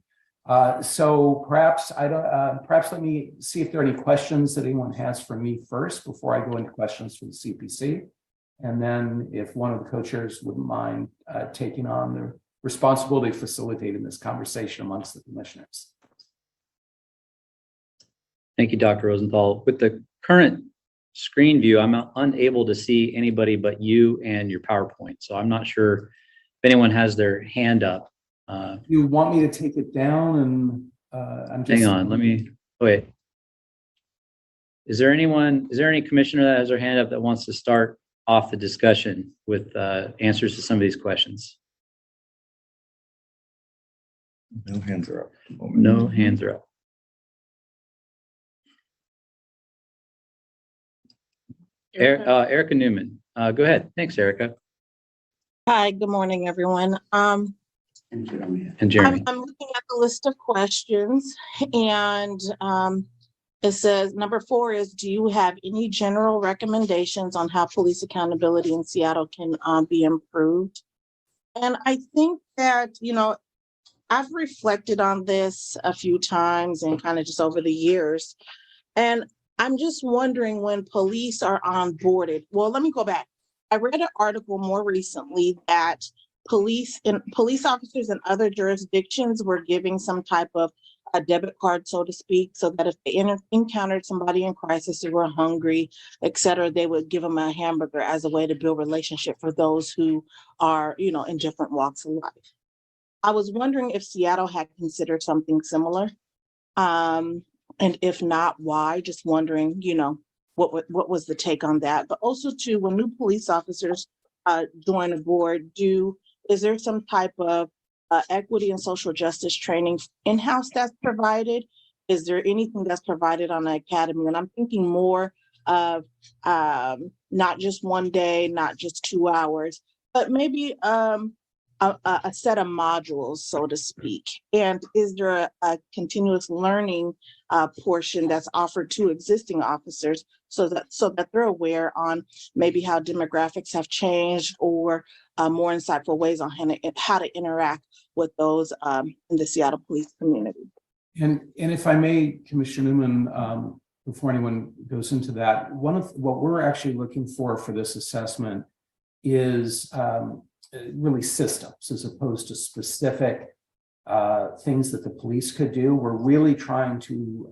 So perhaps let me see if there are any questions that anyone has for me first before I go into questions for the CPC. And then if one of the co-chairs wouldn't mind taking on the responsibility of facilitating this conversation amongst the commissioners. Thank you, Dr. Rosenthal. With the current screen view, I'm unable to see anybody but you and your PowerPoint. So I'm not sure if anyone has their hand up. You want me to take it down and I'm just— Hang on, let me, wait. Is there any commissioner that has their hand up that wants to start off the discussion with answers to some of these questions? No hands are up. No hands are up. Erica Newman, go ahead. Thanks, Erica. Hi, good morning, everyone. And Jeremy. I'm looking at the list of questions, and it says number 4 is, do you have any general recommendations on how police accountability in Seattle can be improved? And I think that, I've reflected on this a few times and kind of just over the years. And I'm just wondering, when police are onboarded, well, let me go back. I read an article more recently that police officers in other jurisdictions were giving some type of a debit card, so to speak, so that if they encountered somebody in crisis who were hungry, et cetera, they would give them a hamburger as a way to build relationship for those who are, in different walks of life. I was wondering if Seattle had considered something similar. And if not, why? Just wondering, what was the take on that? But also too, when new police officers join a board, is there some type of equity and social justice training in-house that's provided? Is there anything that's provided on the academy? And I'm thinking more of not just one day, not just 2 hours, but maybe a set of modules, so to speak. And is there a continuous learning portion that's offered to existing officers so that they're aware on maybe how demographics have changed, or more insightful ways on how to interact with those in the Seattle police community? And if I may, Commissioner Newman, before anyone goes into that, one of what we're actually looking for this assessment is really systems as opposed to specific things that the police could do. We're really trying to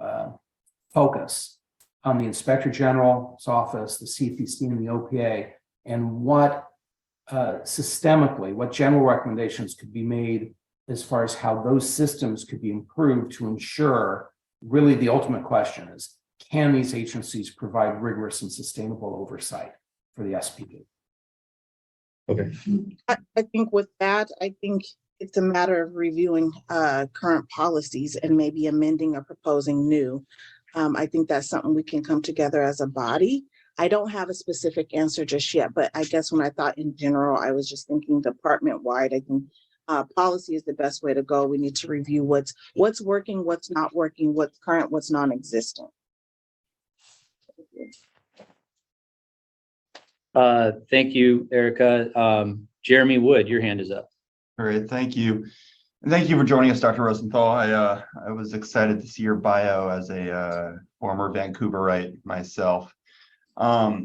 focus on the Inspector General's office, the CPC, and the OPA, and what systemically, what general recommendations could be made as far as how those systems could be improved to ensure, really the ultimate question is, can these agencies provide rigorous and sustainable oversight for the SPD? Okay. I think with that, it's a matter of reviewing current policies and maybe amending or proposing new. I think that's something we can come together as a body. I don't have a specific answer just yet, but I guess when I thought in general, I was just thinking department-wide. I think policy is the best way to go. We need to review what's working, what's not working, what's current, what's non-existent. Thank you, Erica. Jeremy Wood, your hand is up. All right, thank you. And thank you for joining us, Dr. Rosenthal. I was excited to see your bio as a former Vancouverite myself. Yeah,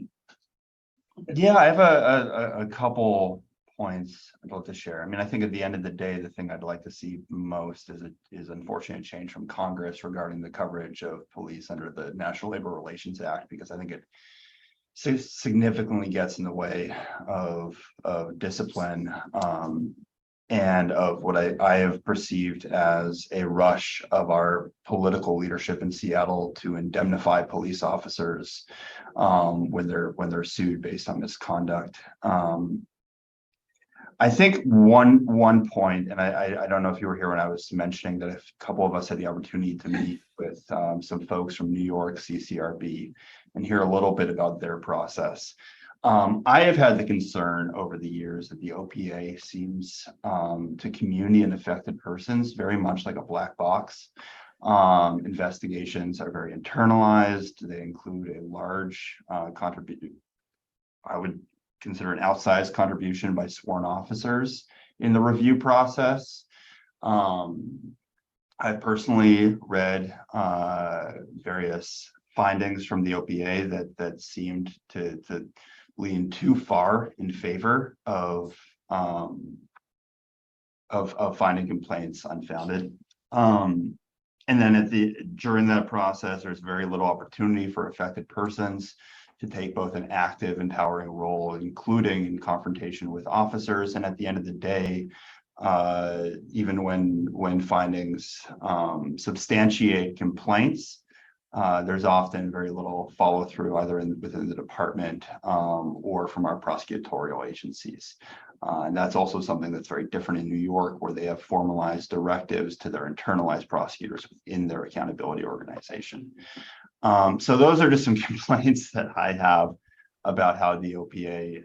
I have a couple points I'd love to share. I mean, I think at the end of the day, the thing I'd like to see most is unfortunate change from Congress regarding the coverage of police under the National Labor Relations Act, because I think it significantly gets in the way of discipline and of what I have perceived as a rush of our political leadership in Seattle to indemnify police officers when they're sued based on misconduct. I think one point, and I don't know if you were here when I was mentioning that a couple of us had the opportunity to meet with some folks from New York CCRB and hear a little bit about their process. I have had the concern over the years that the OPA seems to community and affected persons very much like a black box. Investigations are very internalized. They include a large contribution, I would consider an outsized contribution by sworn officers in the review process. I personally read various findings from the OPA that seemed to lean too far in favor of finding complaints unfounded. And then during that process, there's very little opportunity for affected persons to take both an active, empowering role, including in confrontation with officers. And at the end of the day, even when findings substantiate complaints, there's often very little follow through either within the department or from our prosecutorial agencies. And that's also something that's very different in New York, where they have formalized directives to their internalized prosecutors within their accountability organization. So those are just some complaints that I have about how the OPA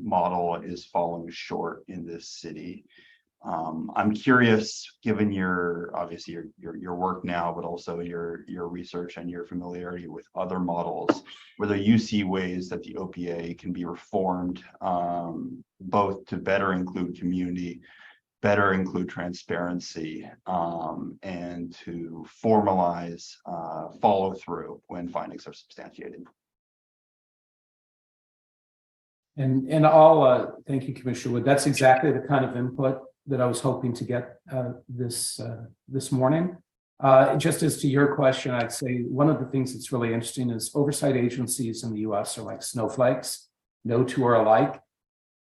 model is falling short in this city. I'm curious, given obviously your work now, but also your research and your familiarity with other models, whether you see ways that the OPA can be reformed, both to better include community, better include transparency, and to formalize follow through when findings are substantiated. And I'll thank you, Commissioner Wood. That's exactly the kind of input that I was hoping to get this morning. Just as to your question, I'd say one of the things that's really interesting is oversight agencies in the US are like snowflakes. No two are alike.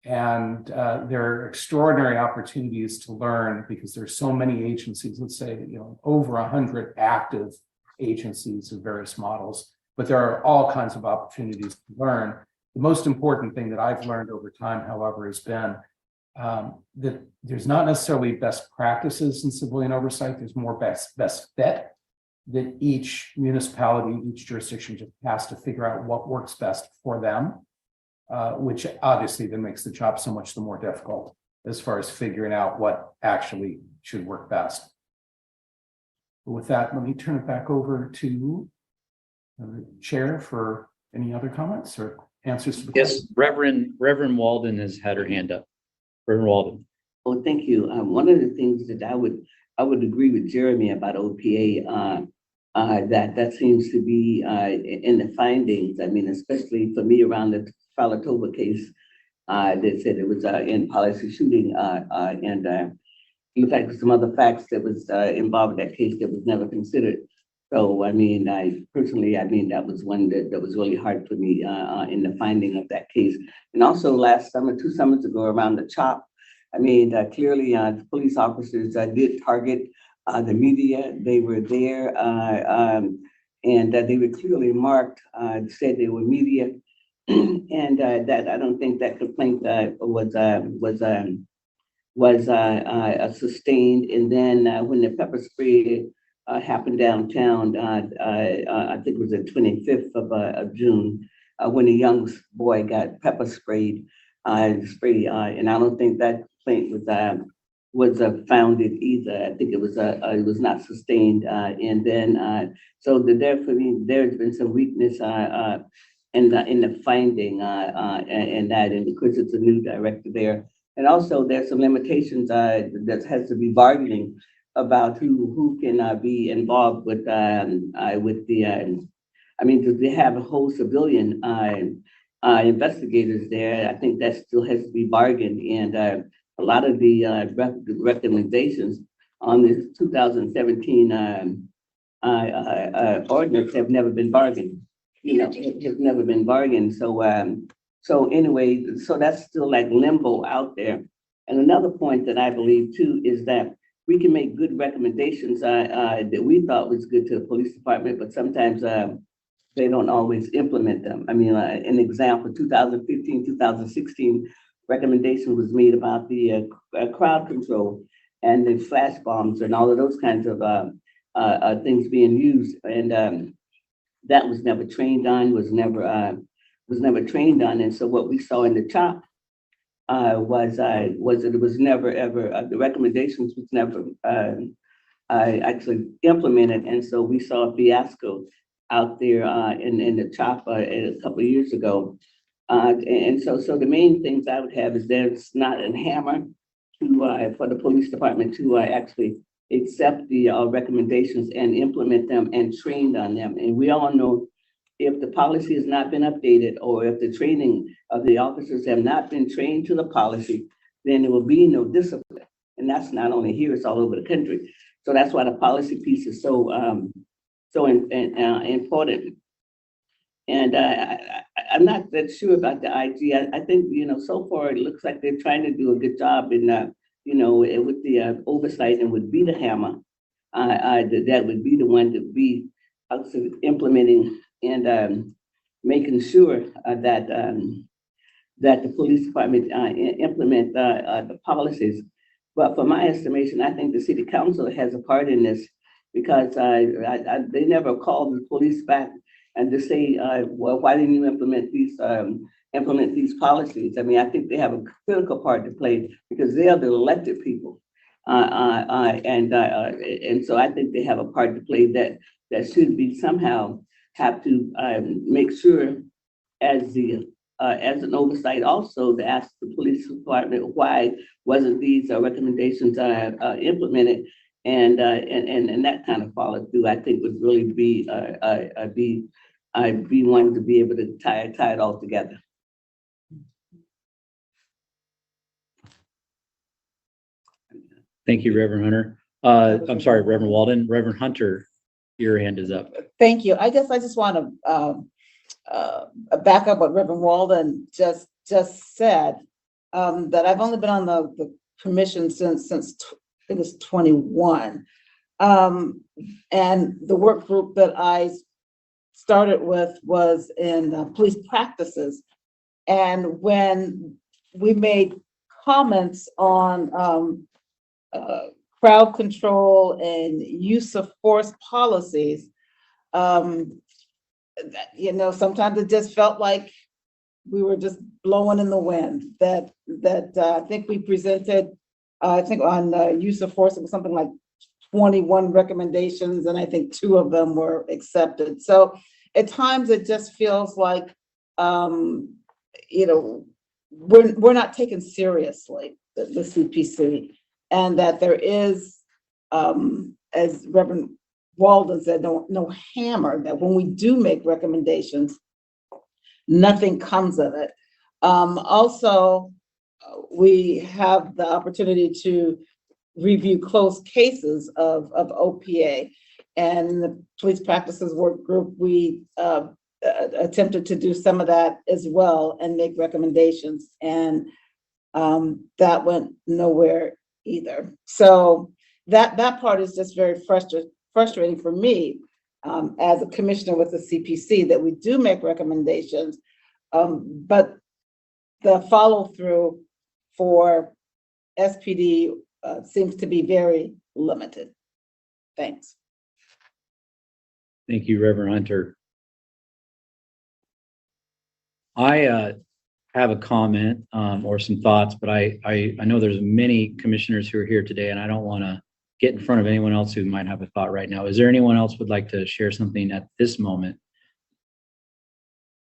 And there are extraordinary opportunities to learn because there's so many agencies, let's say, over 100 active agencies of various models, but there are all kinds of opportunities to learn. The most important thing that I've learned over time, however, has been that there's not necessarily best practices in civilian oversight. There's more best fit that each municipality, each jurisdiction just has to figure out what works best for them, which obviously then makes the job so much the more difficult as far as figuring out what actually should work best. But with that, let me turn it back over to the chair for any other comments or answers to the Yes, Reverend Walden has had her hand up. Reverend Walden. Oh, thank you. One of the things that I would agree with Jeremy about OPA, that seems to be in the findings. I mean, especially for me around the Falatoba case, that said it was in policy shooting, and in fact, some other facts that was involved in that case that was never considered. So, I mean, that was one that was really hard for me in the finding of that case. And also last summer, 2 summers ago, around the CHOP, I mean, clearly the police officers did target the media. They were there and they were clearly marked, said they were media. And that I don't think that complaint was sustained. And then when the pepper spray happened downtown, I think it was the 25th of June, when a young boy got pepper sprayed, and I don't think that complaint was founded either. I think it was not sustained. And then so there for me, there's been some weakness in the finding and because it's a new director there, and also there's some limitations that has to be bargaining about who can be involved with the I mean, do they have a whole civilian investigators there. I think that still has to be bargained, and a lot of the recommendations on this 2017 ordinance have never been bargained. It has never been bargained. So anyway, so that's still like limbo out there. And another point that I believe too is that we can make good recommendations that we thought was good to the police department, but sometimes they don't always implement them. I mean, an example, 2015, 2016 recommendation was made about the crowd control and the flash bombs and all of those kinds of things being used. And that was never trained on, was never trained on. And so what we saw in the CHOP was that it was never ever, the recommendations was never actually implemented. And so we saw a fiasco out there in the CHOP a couple of years ago. And so the main things I would have is there's not a hammer to for the police department to actually accept the recommendations and implement them and trained on them. And we all know if the policy has not been updated or if the training of the officers have not been trained to the policy, then there will be no discipline. And that's not only here, it's all over the country. So that's why the policy piece is so important. And I'm not that sure about the IG. I think, so far it looks like they're trying to do a good job in, with the oversight and would be the hammer. That would be the one to be implementing and making sure that the police department implement the policies. But for my estimation, I think the city council has a part in this because they never called the police back and to say, well, why didn't you implement these policies? I mean, I think they have a critical part to play because they are the elected people. And so I think they have a part to play that should be somehow have to make sure as an oversight also to ask the police department why wasn't these recommendations implemented, and that kind of follow through. I think would really be one to be able to tie it all together. Thank you, Reverend Hunter. I'm sorry, Reverend Walden. Reverend Hunter, your hand is up. Thank you. I guess I just want to back up what Reverend Walden just said, that I've only been on the commission since I think it's 21. And the work group that I started with was in police practices. And when we made comments on crowd control and use of force policies, sometimes it just felt like we were just blowing in the wind. That I think we presented, I think on use of force, it was something like 21 recommendations, and I think 2 of them were accepted. So at times it just feels like, we're not taken seriously, the CPC, and that there is, as Reverend Walden said, no hammer, that when we do make recommendations, nothing comes of it. Also, we have the opportunity to review closed cases of OPA, and in the police practices work group, we attempted to do some of that as well and make recommendations, and that went nowhere either. So that part is just very frustrating for me as a commissioner with the CPC, that we do make recommendations, but the follow through for SPD seems to be very limited. Thanks. Thank you, Reverend Hunter. I have a comment or some thoughts, but I know there's many commissioners who are here today, and I don't want to get in front of anyone else who might have a thought right now. Is there anyone else who would like to share something at this moment?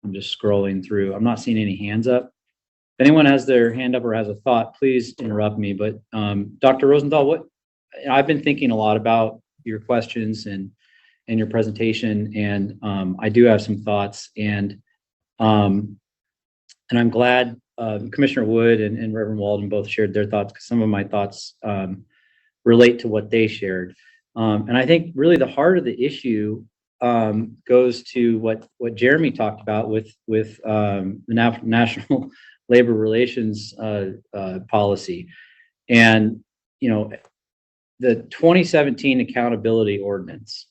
I'm just scrolling through. I'm not seeing any hands up. If anyone has their hand up or has a thought, please interrupt me. But Dr. Rosenthal, I've been thinking a lot about your questions and your presentation, and I do have some thoughts. And And I'm glad Commissioner Wood and Reverend Walden both shared their thoughts, because some of my thoughts relate to what they shared. And I think really the heart of the issue goes to what Jeremy talked about with the National Labor Relations policy. And, you know, the 2017 Accountability Ordinance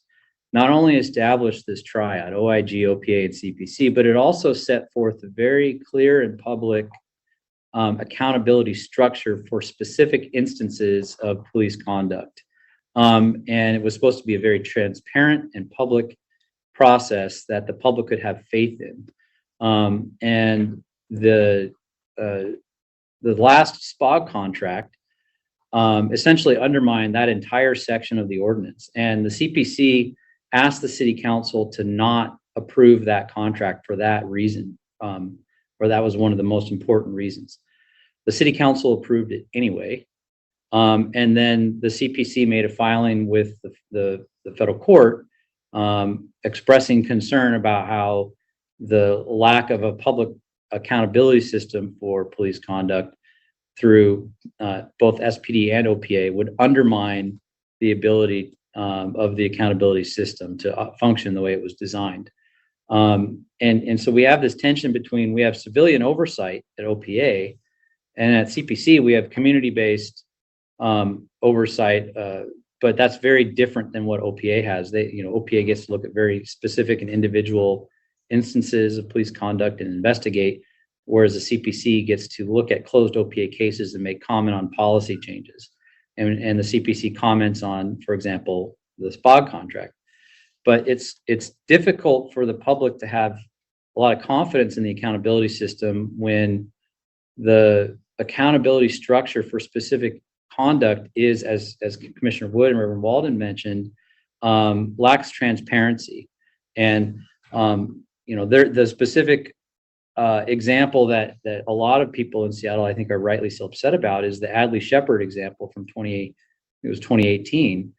not only established this triad, OIG, OPA, and CPC, but it also set forth a very clear and public accountability structure for specific instances of police conduct. And it was supposed to be a very transparent and public process that the public could have faith in. And the last SPOG contract essentially undermined that entire section of the ordinance. And the CPC asked the city council to not approve that contract for that reason, or that was one of the most important reasons. The city council approved it anyway. And then the CPC made a filing with the federal court expressing concern about how the lack of a public accountability system for police conduct through both SPD and OPA would undermine the ability of the accountability system to function the way it was designed. And so we have this tension between, we have civilian oversight at OPA, and at CPC we have community-based oversight, but that's very different than what OPA has. OPA gets to look at very specific and individual instances of police conduct and investigate, whereas the CPC gets to look at closed OPA cases and make comment on policy changes. And the CPC comments on, for example, the SPOG contract. But it's difficult for the public to have a lot of confidence in the accountability system when the accountability structure for specific conduct is, as Commissioner Wood and Reverend Walden mentioned, lacks transparency. And the specific example that a lot of people in Seattle, I think, are rightly so upset about is the Adley Shepard example from 2018.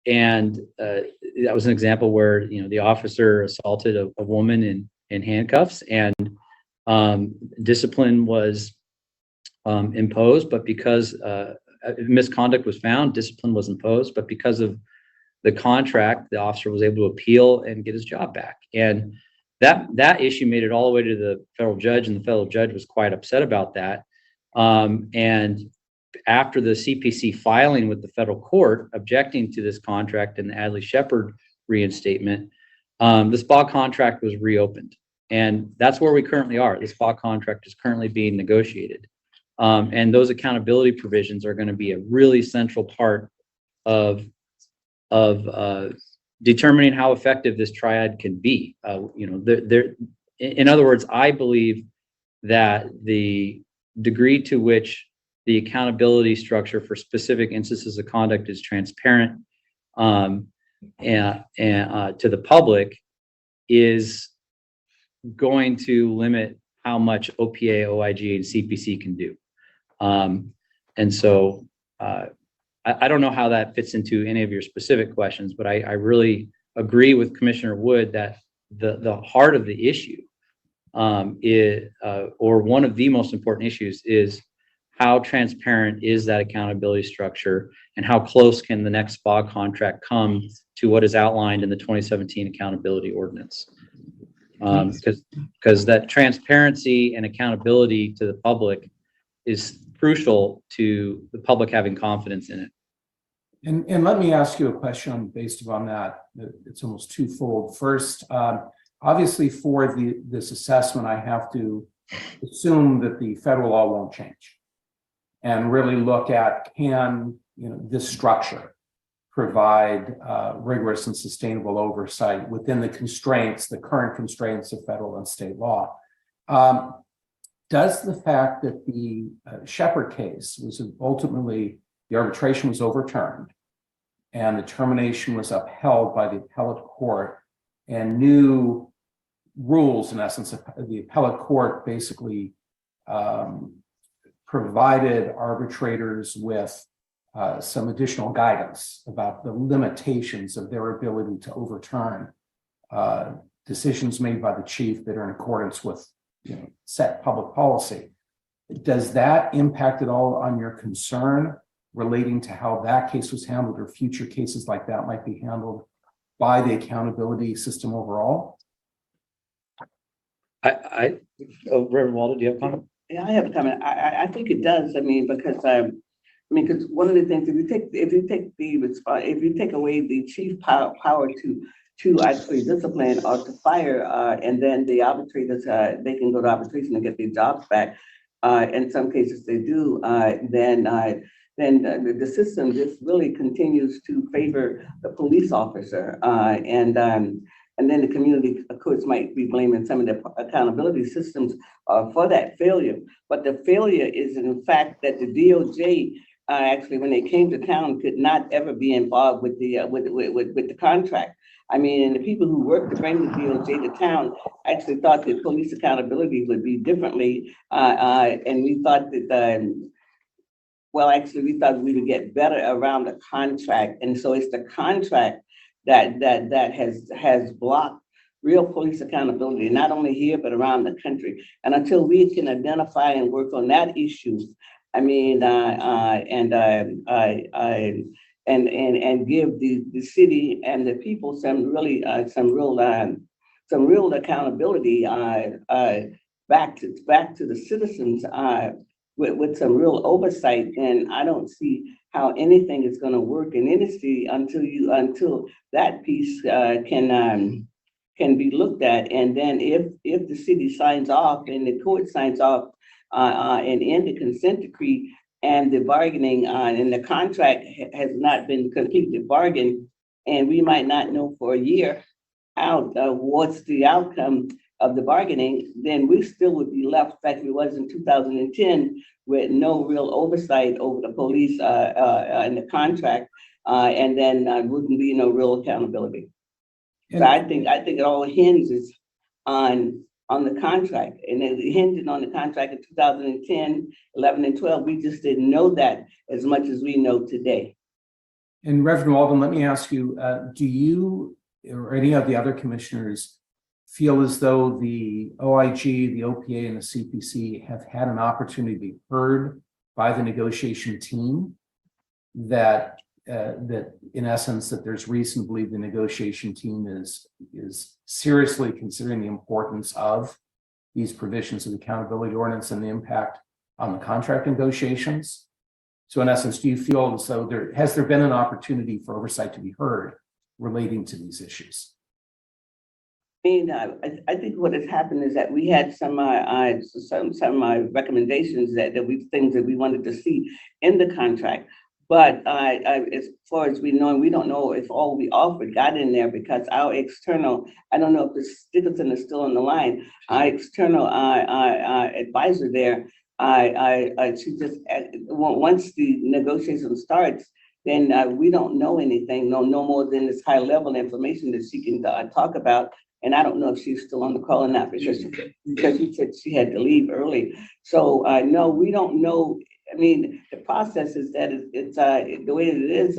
And that was an example where, the officer assaulted a woman in handcuffs, and discipline was imposed, but because misconduct was found, discipline was imposed, but because of the contract, the officer was able to appeal and get his job back. And that issue made it all the way to the federal judge, and the federal judge was quite upset about that. And after the CPC filing with the federal court objecting to this contract and the Adley Shepard reinstatement, the SPA contract was reopened. And that's where we currently are. The SPA contract is currently being negotiated. And those accountability provisions are going to be a really central part of determining how effective this triad can be. In other words, I believe that the degree to which the accountability structure for specific instances of conduct is transparent and to the public is going to limit how much OPA, OIG, and CPC can do. And so I don't know how that fits into any of your specific questions, but I really agree with Commissioner Wood that the heart of the issue is, or one of the most important issues, is how transparent is that accountability structure, and how close can the next SPA contract come to what is outlined in the 2017 Accountability Ordinance? Because that transparency and accountability to the public is crucial to the public having confidence in it. And let me ask you a question based upon that. It's almost twofold. First, obviously for this assessment, I have to assume that the federal law won't change, and really look at, can this structure provide rigorous and sustainable oversight within the current constraints of federal and state law. Does the fact that the Shepard case was ultimately, the arbitration was overturned and the termination was upheld by the appellate court, and new rules, in essence, the appellate court basically provided arbitrators with some additional guidance about the limitations of their ability to overturn decisions made by the chief that are in accordance with set public policy. Does that impact at all on your concern relating to how that case was handled, or future cases like that might be handled by the accountability system overall? Reverend Walden, do you have a comment? Yeah, I have a comment. I think it does. I mean, because one of the things, if you take away the chief power to actually discipline or to fire, and then the arbitrators, they can go to arbitration and get their jobs back. In some cases they do, then the system just really continues to favor the police officer, and then the community, of course, might be blaming some of the accountability systems for that failure. But the failure is in fact that the DOJ, actually, when they came to town, could not ever be involved with the contract. I mean, and the people who worked to bring the DOJ to town actually thought that police accountability would be differently, and we thought that. Well, actually, we thought we would get better around the contract, and so it's the contract that has blocked real police accountability, not only here but around the country. And until we can identify and work on that issue, I mean, and give the city and the people some real accountability back to the citizens, with some real oversight, then I don't see how anything is going to work in any city until that piece can be looked at. And then if the city signs off and the court signs off and in the consent decree, and the bargaining and the contract has not been completely bargained, and we might not know for a year out what's the outcome of the bargaining, then we still would be left like we was in 2010 with no real oversight over the police and the contract, and then wouldn't be no real accountability. So I think it all hinges on the contract, and it hinged on the contract in 2010, 11, and 12. We just didn't know that as much as we know today. And Reverend Walden, let me ask you, do you or any of the other commissioners feel as though the OIG, the OPA, and the CPC have had an opportunity to be heard by the negotiation team, that in essence, that there's reason to believe the negotiation team is seriously considering the importance of these provisions of the accountability ordinance and the impact on the contract negotiations? So in essence, do you feel as though has there been an opportunity for oversight to be heard relating to these issues? I mean, I think what has happened is that we had some recommendations things that we wanted to see in the contract. But as far as we know, we don't know if all we offered got in there, because our external, I don't know if the Stickelson is still on the line, our external advisor there, she just, once the negotiation starts, then we don't know anything, no more than this high level information that she can talk about. And I don't know if she's still on the call or not, because she said she had to leave early. So no, we don't know. I mean, the process is that it's the way it is.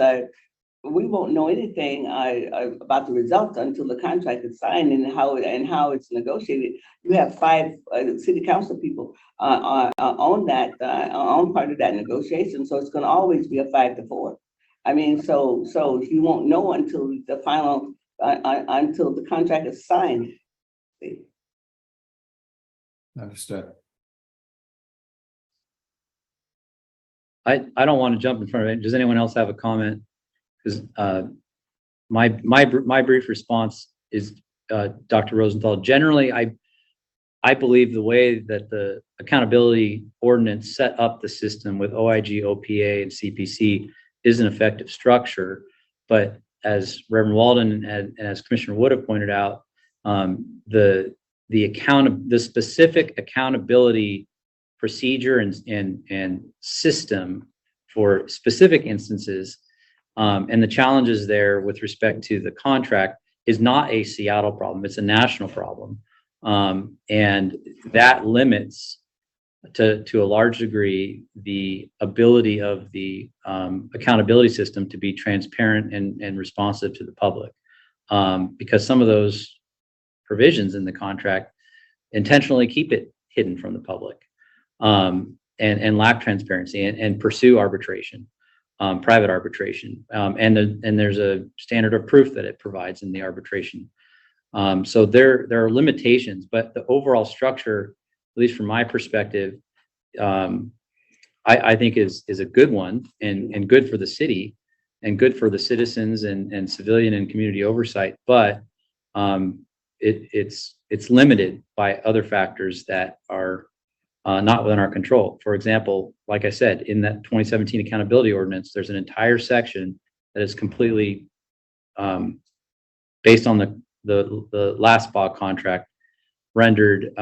We won't know anything about the results until the contract is signed and how it's negotiated. You have 5 city council people on part of that negotiation, so it's going to always be a 5-4. I mean, so you won't know until the final until the contract is signed. Understood. I don't want to jump in front of it. Does anyone else have a comment? Because my brief response is, Dr. Rosenthal, generally, I believe the way that the accountability ordinance set up the system with OIG, OPA, and CPC is an effective structure. But as Reverend Walden and as Commissioner Wood have pointed out, the specific accountability procedure and system for specific instances, and the challenges there with respect to the contract is not a Seattle problem, it's a national problem. And that limits to a large degree the ability of the accountability system to be transparent and responsive to the public, because some of those provisions in the contract intentionally keep it hidden from the public, and lack transparency and pursue arbitration, private arbitration. And there's a standard of proof that it provides in the arbitration. So there are limitations, but the overall structure, at least from my perspective, I think is a good one and good for the city and good for the citizens and civilian and community oversight. But it's limited by other factors that are not within our control. For example, like I said, in that 2017 accountability ordinance, there's an entire section that is completely based on the last SPA contract rendered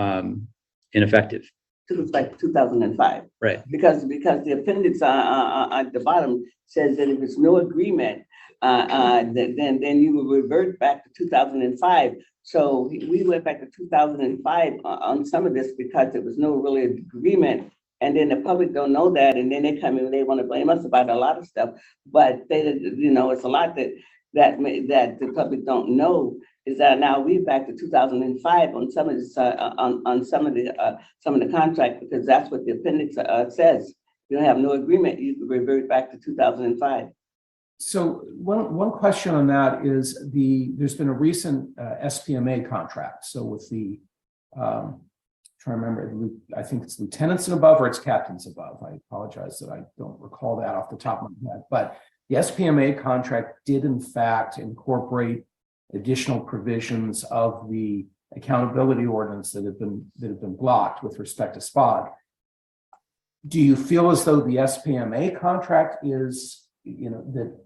ineffective. It was like 2005. Right. Because the appendix at the bottom says that if there's no agreement, then you will revert back to 2005. So we went back to 2005 on some of this because there was no really agreement. And then the public don't know that. And then they come in and they want to blame us about a lot of stuff. But they, it's a lot that the public don't know. Is that now we're back to 2005 on some of this on some of the contract, because that's what the appendix says. You don't have no agreement, you can revert back to 2005. So one question on that is there's been a recent SPMA contract. So with the trying to remember, I think it's lieutenants and above or it's captains above. I apologize that I don't recall that off the top of my head. But the SPMA contract did in fact incorporate additional provisions of the accountability ordinance that have been blocked with respect to SPOG. Do you feel as though the SPMA contract is, that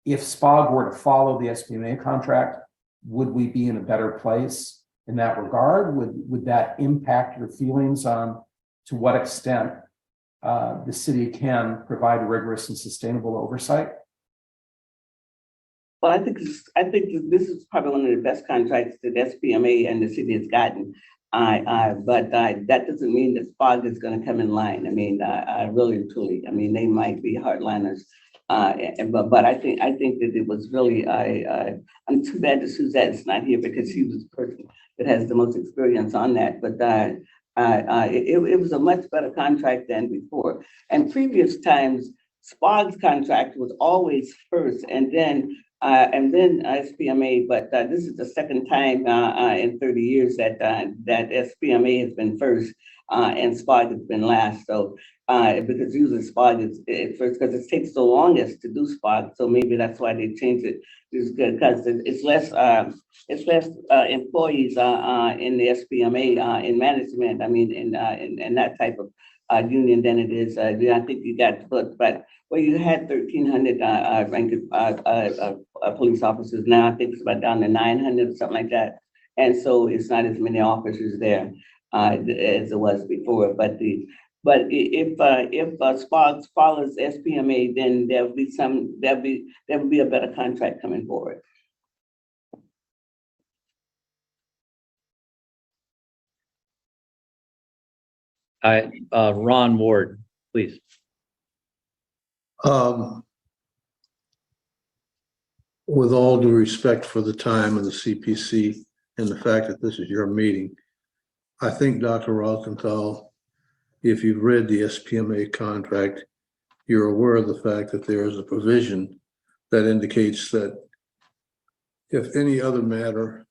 if SPOG were to follow the SPMA contract, would we be in a better place in that regard? Would that impact your feelings on to what extent the city can provide rigorous and sustainable oversight? Well, I think this is probably one of the best contracts that SPMA and the city has gotten. But that doesn't mean that SPOG is going to come in line. I mean, really and truly. I mean, they might be hardliners, but I think that it was really. I'm too bad that Suzette's not here because she was the person that has the most experience on that. But it was a much better contract than before. And previous times, SPOG's contract was always first, and then SPMA, but this is the second time in 30 years that SPMA has been first and SPOG has been last. So because usually SPOG is first because it takes the longest to do SPOG. So maybe that's why they changed it. It's good because it's less employees in the SPMA in management. I mean, in that type of union than it is. I think you got to put, but well, you had 1,300 ranked police officers. Now I think it's about down to 900 or something like that. And so it's not as many officers there as it was before. But if SPOG follows SPMA, then there will be a better contract coming forward. Ron Ward, please. With all due respect for the time of the CPC and the fact that this is your meeting, I think, Dr. Rosenthal, if you've read the SPMA contract, you're aware of the fact that there is a provision that indicates that if any other matter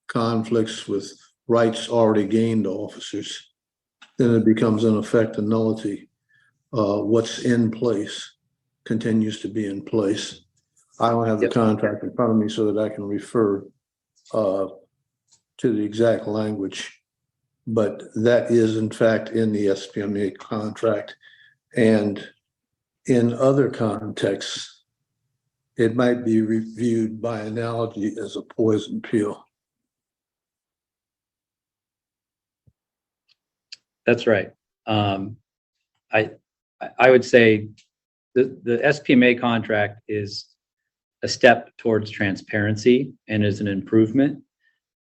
conflicts with rights already gained to officers, then it becomes in effect a nullity. What's in place continues to be in place. I don't have the contract in front of me so that I can refer to the exact language, but that is in fact in the SPMA contract. And in other contexts, it might be reviewed by analogy as a poison pill. That's right. I would say the SPMA contract is a step towards transparency and is an improvement.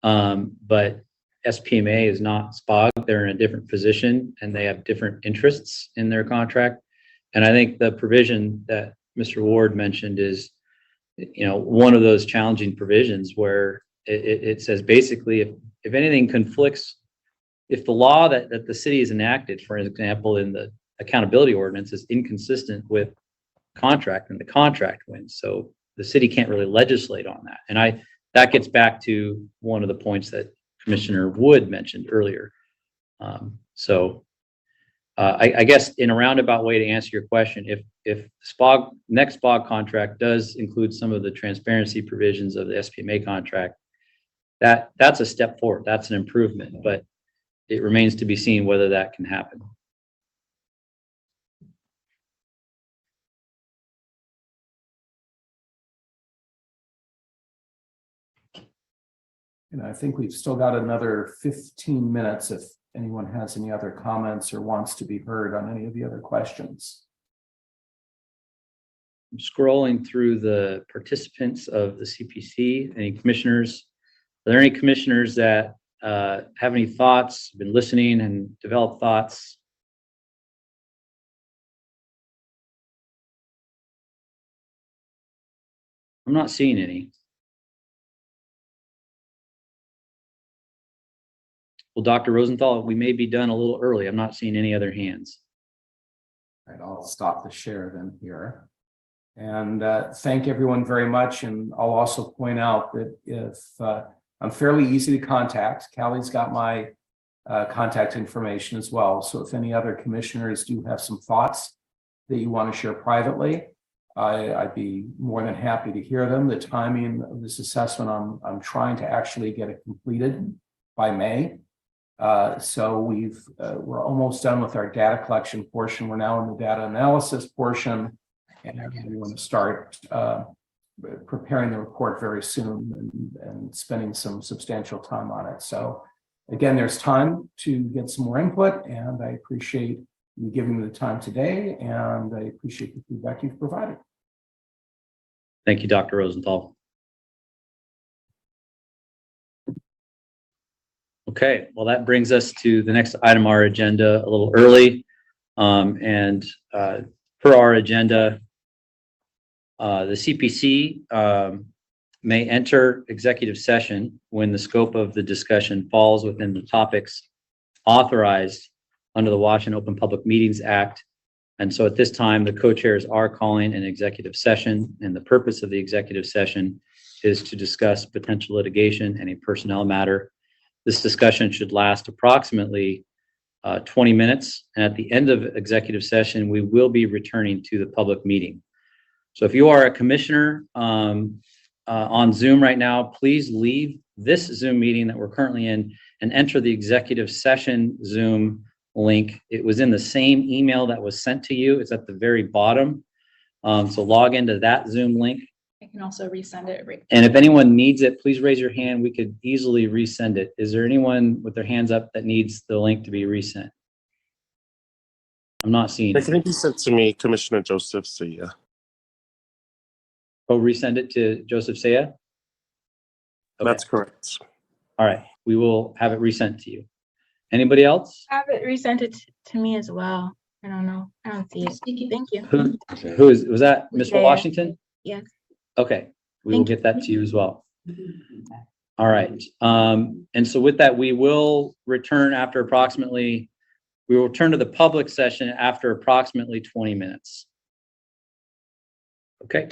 But SPMA is not SPOG. They're in a different position and they have different interests in their contract. And I think the provision that Mr. Ward mentioned is, one of those challenging provisions where it says basically if anything conflicts if the law that the city has enacted, for example, in the accountability ordinance is inconsistent with contract, and the contract wins. So the city can't really legislate on that. And that gets back to one of the points that Commissioner Wood mentioned earlier. I guess in a roundabout way to answer your question, if next SPOG contract does include some of the transparency provisions of the SPMA contract, that's a step forward. That's an improvement, but it remains to be seen whether that can happen. And I think we've still got another 15 minutes if anyone has any other comments or wants to be heard on any of the other questions. I'm scrolling through the participants of the CPC. Any commissioners? Are there any commissioners that have any thoughts, been listening and developed thoughts? I'm not seeing any. Well, Dr. Rosenthal, we may be done a little early. I'm not seeing any other hands. All right, I'll stop the share then here. And thank everyone very much. And I'll also point out that if I'm fairly easy to contact, Callie's got my contact information as well. So if any other commissioners do have some thoughts that you want to share privately, I'd be more than happy to hear them. The timing of this assessment, I'm trying to actually get it completed by May. So we're almost done with our data collection portion. We're now in the data analysis portion, and we want to start preparing the report very soon and spending some substantial time on it. So again, there's time to get some more input, and I appreciate you giving me the time today, and I appreciate the feedback you've provided. Thank you, Dr. Rosenthal. Okay, well, that brings us to the next item on our agenda a little early. Per our agenda, the CPC may enter executive session when the scope of the discussion falls within the topics authorized under the Washington Open Public Meetings Act. And so at this time, the co-chairs are calling an executive session, and the purpose of the executive session is to discuss potential litigation and a personnel matter. This discussion should last approximately 20 minutes. And at the end of executive session, we will be returning to the public meeting. So if you are a commissioner on Zoom right now, please leave this Zoom meeting that we're currently in and enter the executive session Zoom link. It was in the same email that was sent to you. It's at the very bottom. So log into that Zoom link. I can also resend it. And if anyone needs it, please raise your hand. We could easily resend it. Is there anyone with their hands up that needs the link to be resent? I'm not seeing It it. can be sent to me, Commissioner Joseph Sia. Oh, resend it to Joseph Saya? Okay. That's correct. All right. We will have it resent to you. Anybody else? Have it resent it to me as well. I don't know. I don't see it. Thank you. Was that Ms. Saya. Washington? Yes. Okay. We will get that to you as well. All right. And so with that, we will return to the public session after approximately 20 minutes. Okay.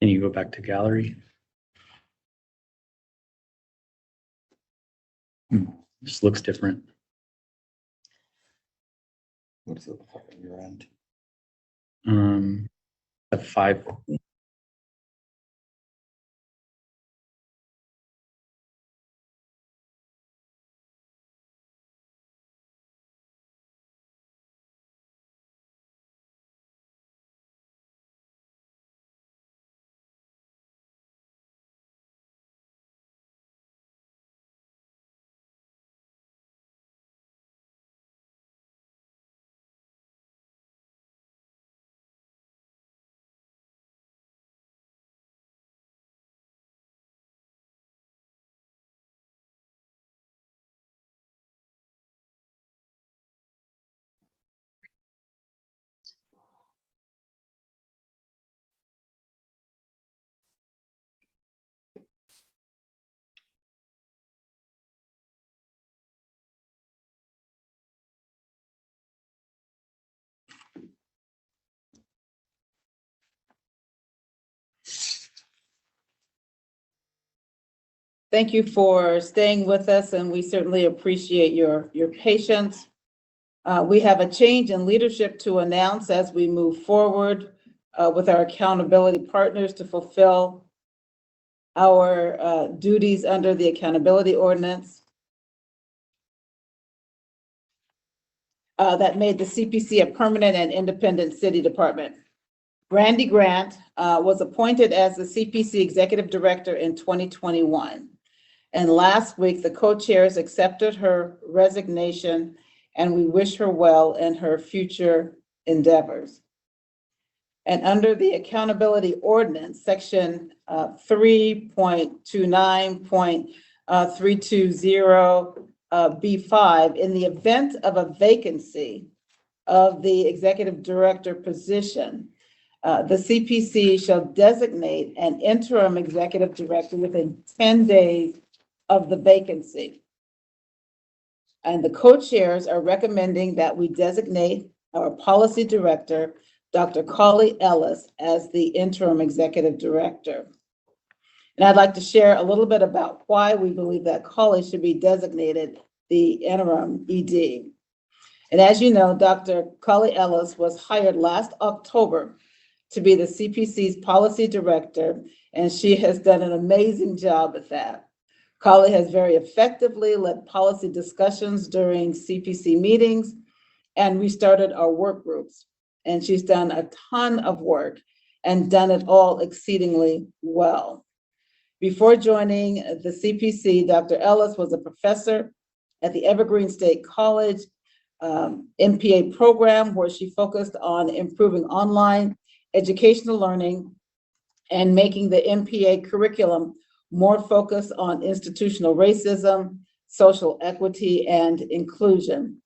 Can you go back to gallery? This looks different. What does it look like on your end? At 5. Thank you for staying with us, and we certainly appreciate your patience. We have a change in leadership to announce as we move forward with our accountability partners to fulfill our duties under the accountability ordinance that made the CPC a permanent and independent city department. Brandy Grant was appointed as the CPC Executive Director in 2021. And last week, the co-chairs accepted her resignation, and we wish her well in her future endeavors. And under the accountability ordinance, section 3.29.320 B5, in the event of a vacancy of the executive director position, the CPC shall designate an interim executive director within 10 days of the vacancy. And the co-chairs are recommending that we designate our policy director, Dr. Carly Ellis, as the interim executive director. And I'd like to share a little bit about why we believe that Carly should be designated the interim ED. And as you know, Dr. Carly Ellis was hired last October to be the CPC's policy director, and she has done an amazing job at that. Carly has very effectively led policy discussions during CPC meetings, and we started our work groups. And she's done a ton of work and done it all exceedingly well. Before joining the CPC, Dr. Ellis was a professor at the Evergreen State College MPA program, where she focused on improving online educational learning and making the MPA curriculum more focused on institutional racism, social equity, and inclusion.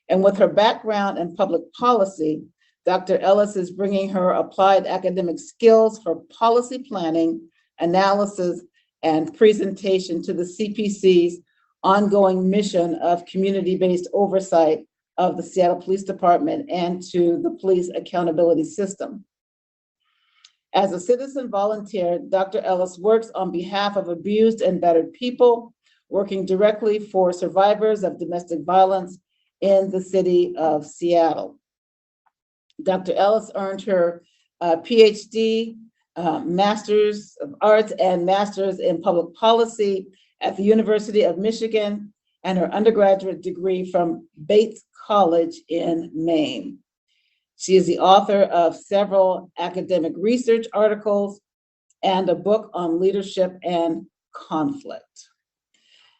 And with her background in public policy, Dr. Ellis is bringing her applied academic skills for policy planning, analysis, and presentation to the CPC's ongoing mission of community-based oversight of the Seattle Police Department and to the police accountability system. As a citizen volunteer, Dr. Ellis works on behalf of abused and battered people, working directly for survivors of domestic violence in the city of Seattle. Dr. Ellis earned her PhD, Master's of Arts and Master's in Public Policy at the University of Michigan, and her undergraduate degree from Bates College in Maine. She is the author of several academic research articles and a book on leadership and conflict.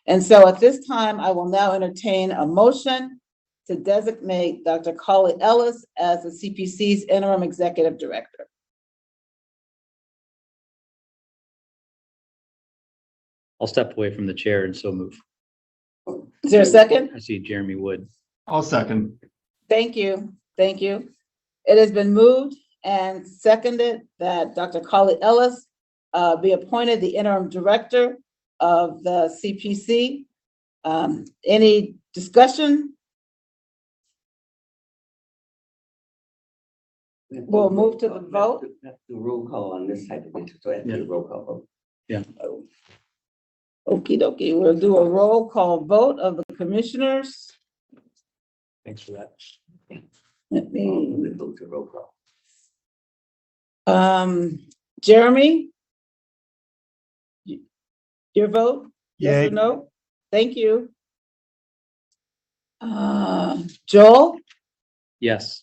And so at this time, I will now entertain a motion to designate Dr. Carly Ellis as the CPC's interim executive director. I'll step away from the chair and so move. Is there a second? I see Jeremy Wood. I'll second. Thank you. Thank you. It has been moved and seconded that Dr. Carly Ellis be appointed the interim director of the CPC. Any discussion? We'll move to the vote. That's the roll call on this type of issue, so I have to do a roll call vote. Yeah. Okie dokie, we'll do a roll call vote of the commissioners. Thanks for that. Let me, We vote to roll call. Jeremy? Your vote? Yes or no? Thank you. Joel? Yes.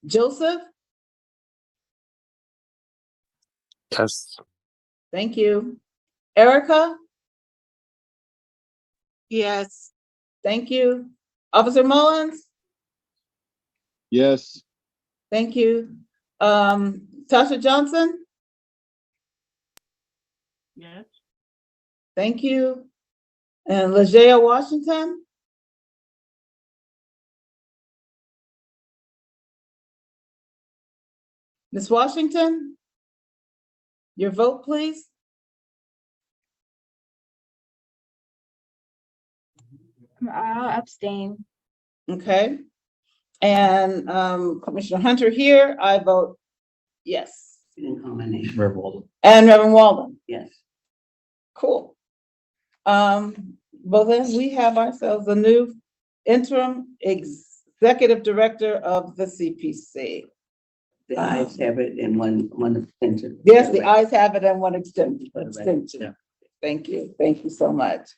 Joseph? Yes. Thank you. Erica? Yes. Thank you. Officer Mullins? Yes. Thank you. Tasha Johnson? Yes. Thank you. And Lejea Washington? Ms. Washington? Your vote, please. I'll abstain. Okay. And Commissioner Hunter here, I vote yes. You didn't call my name. Reverend Walden. And Reverend Walden. Yes. Cool. Well then we have ourselves a new interim executive director of the CPC. The ayes have it and one abstention. Yes, the ayes have it and one extension. Yeah. Thank you. Thank you so much.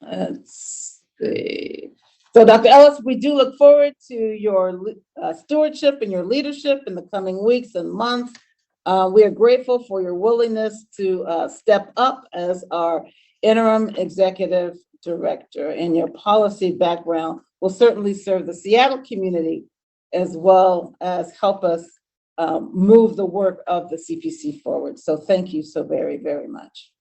Let's see. So Dr. Ellis, we do look forward to your stewardship and your leadership in the coming weeks and months. We are grateful for your willingness to step up as our interim executive director, and your policy background will certainly serve the Seattle community as well as help us move the work of the CPC forward. So thank you so very, very much.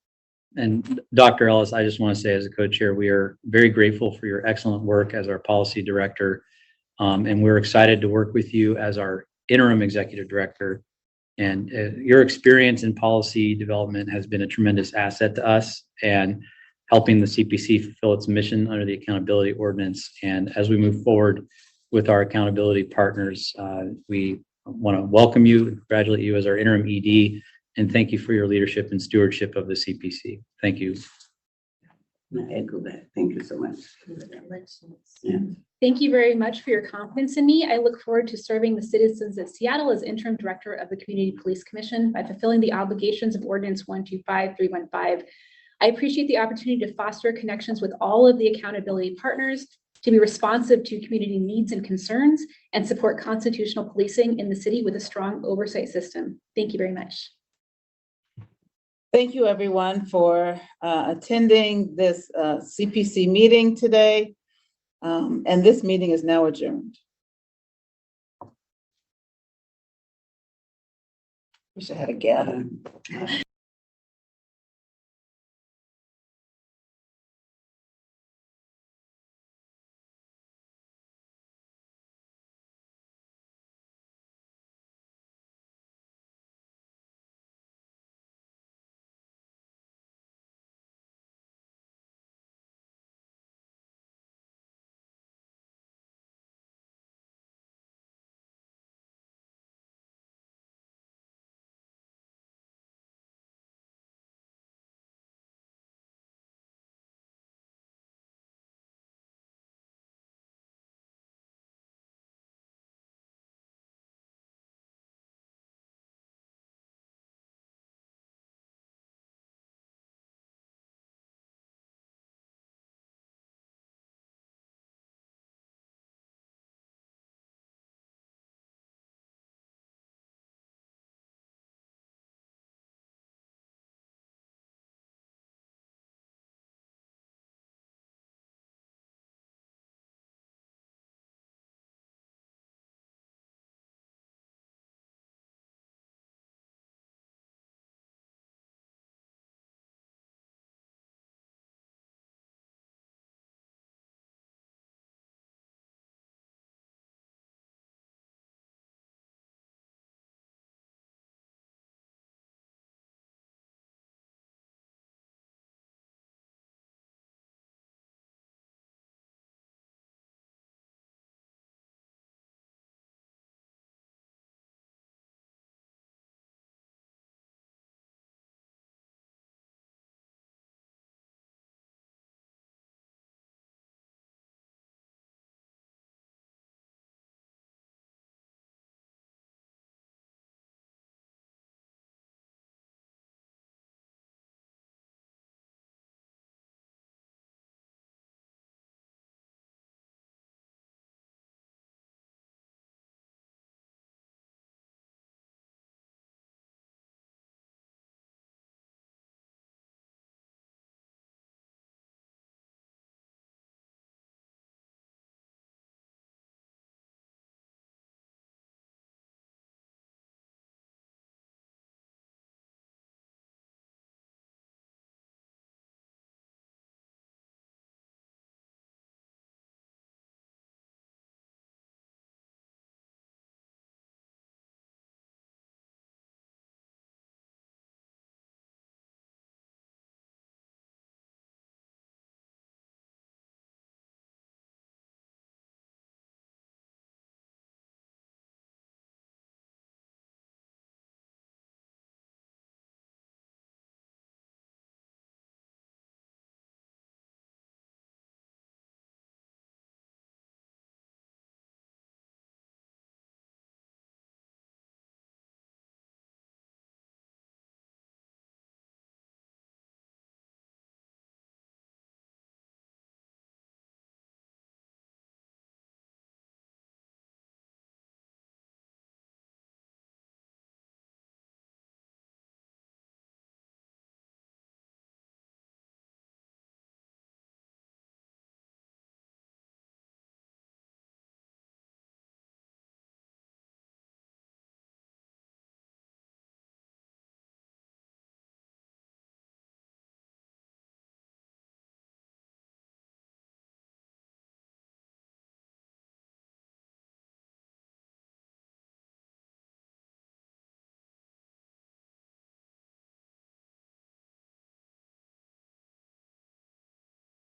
And Dr. Ellis, I just want to say as a co-chair, we are very grateful for your excellent work as our policy director. And we're excited to work with you as our interim executive director. And your experience in policy development has been a tremendous asset to us and helping the CPC fulfill its mission under the accountability ordinance. And as we move forward with our accountability partners, we want to welcome you, congratulate you as our interim ED, and thank you for your leadership and stewardship of the CPC. Thank you. I echo that. Thank you so much. Yeah. Thank you very much for your confidence in me. I look forward to serving the citizens of Seattle as interim director of the Community Police Commission by fulfilling the obligations of Ordinance 125315. I appreciate the opportunity to foster connections with all of the accountability partners, to be responsive to community needs and concerns, and support constitutional policing in the city with a strong oversight system. Thank you very much. Thank you, everyone, for attending this CPC meeting today. And this meeting is now adjourned. Wish I had a gavel.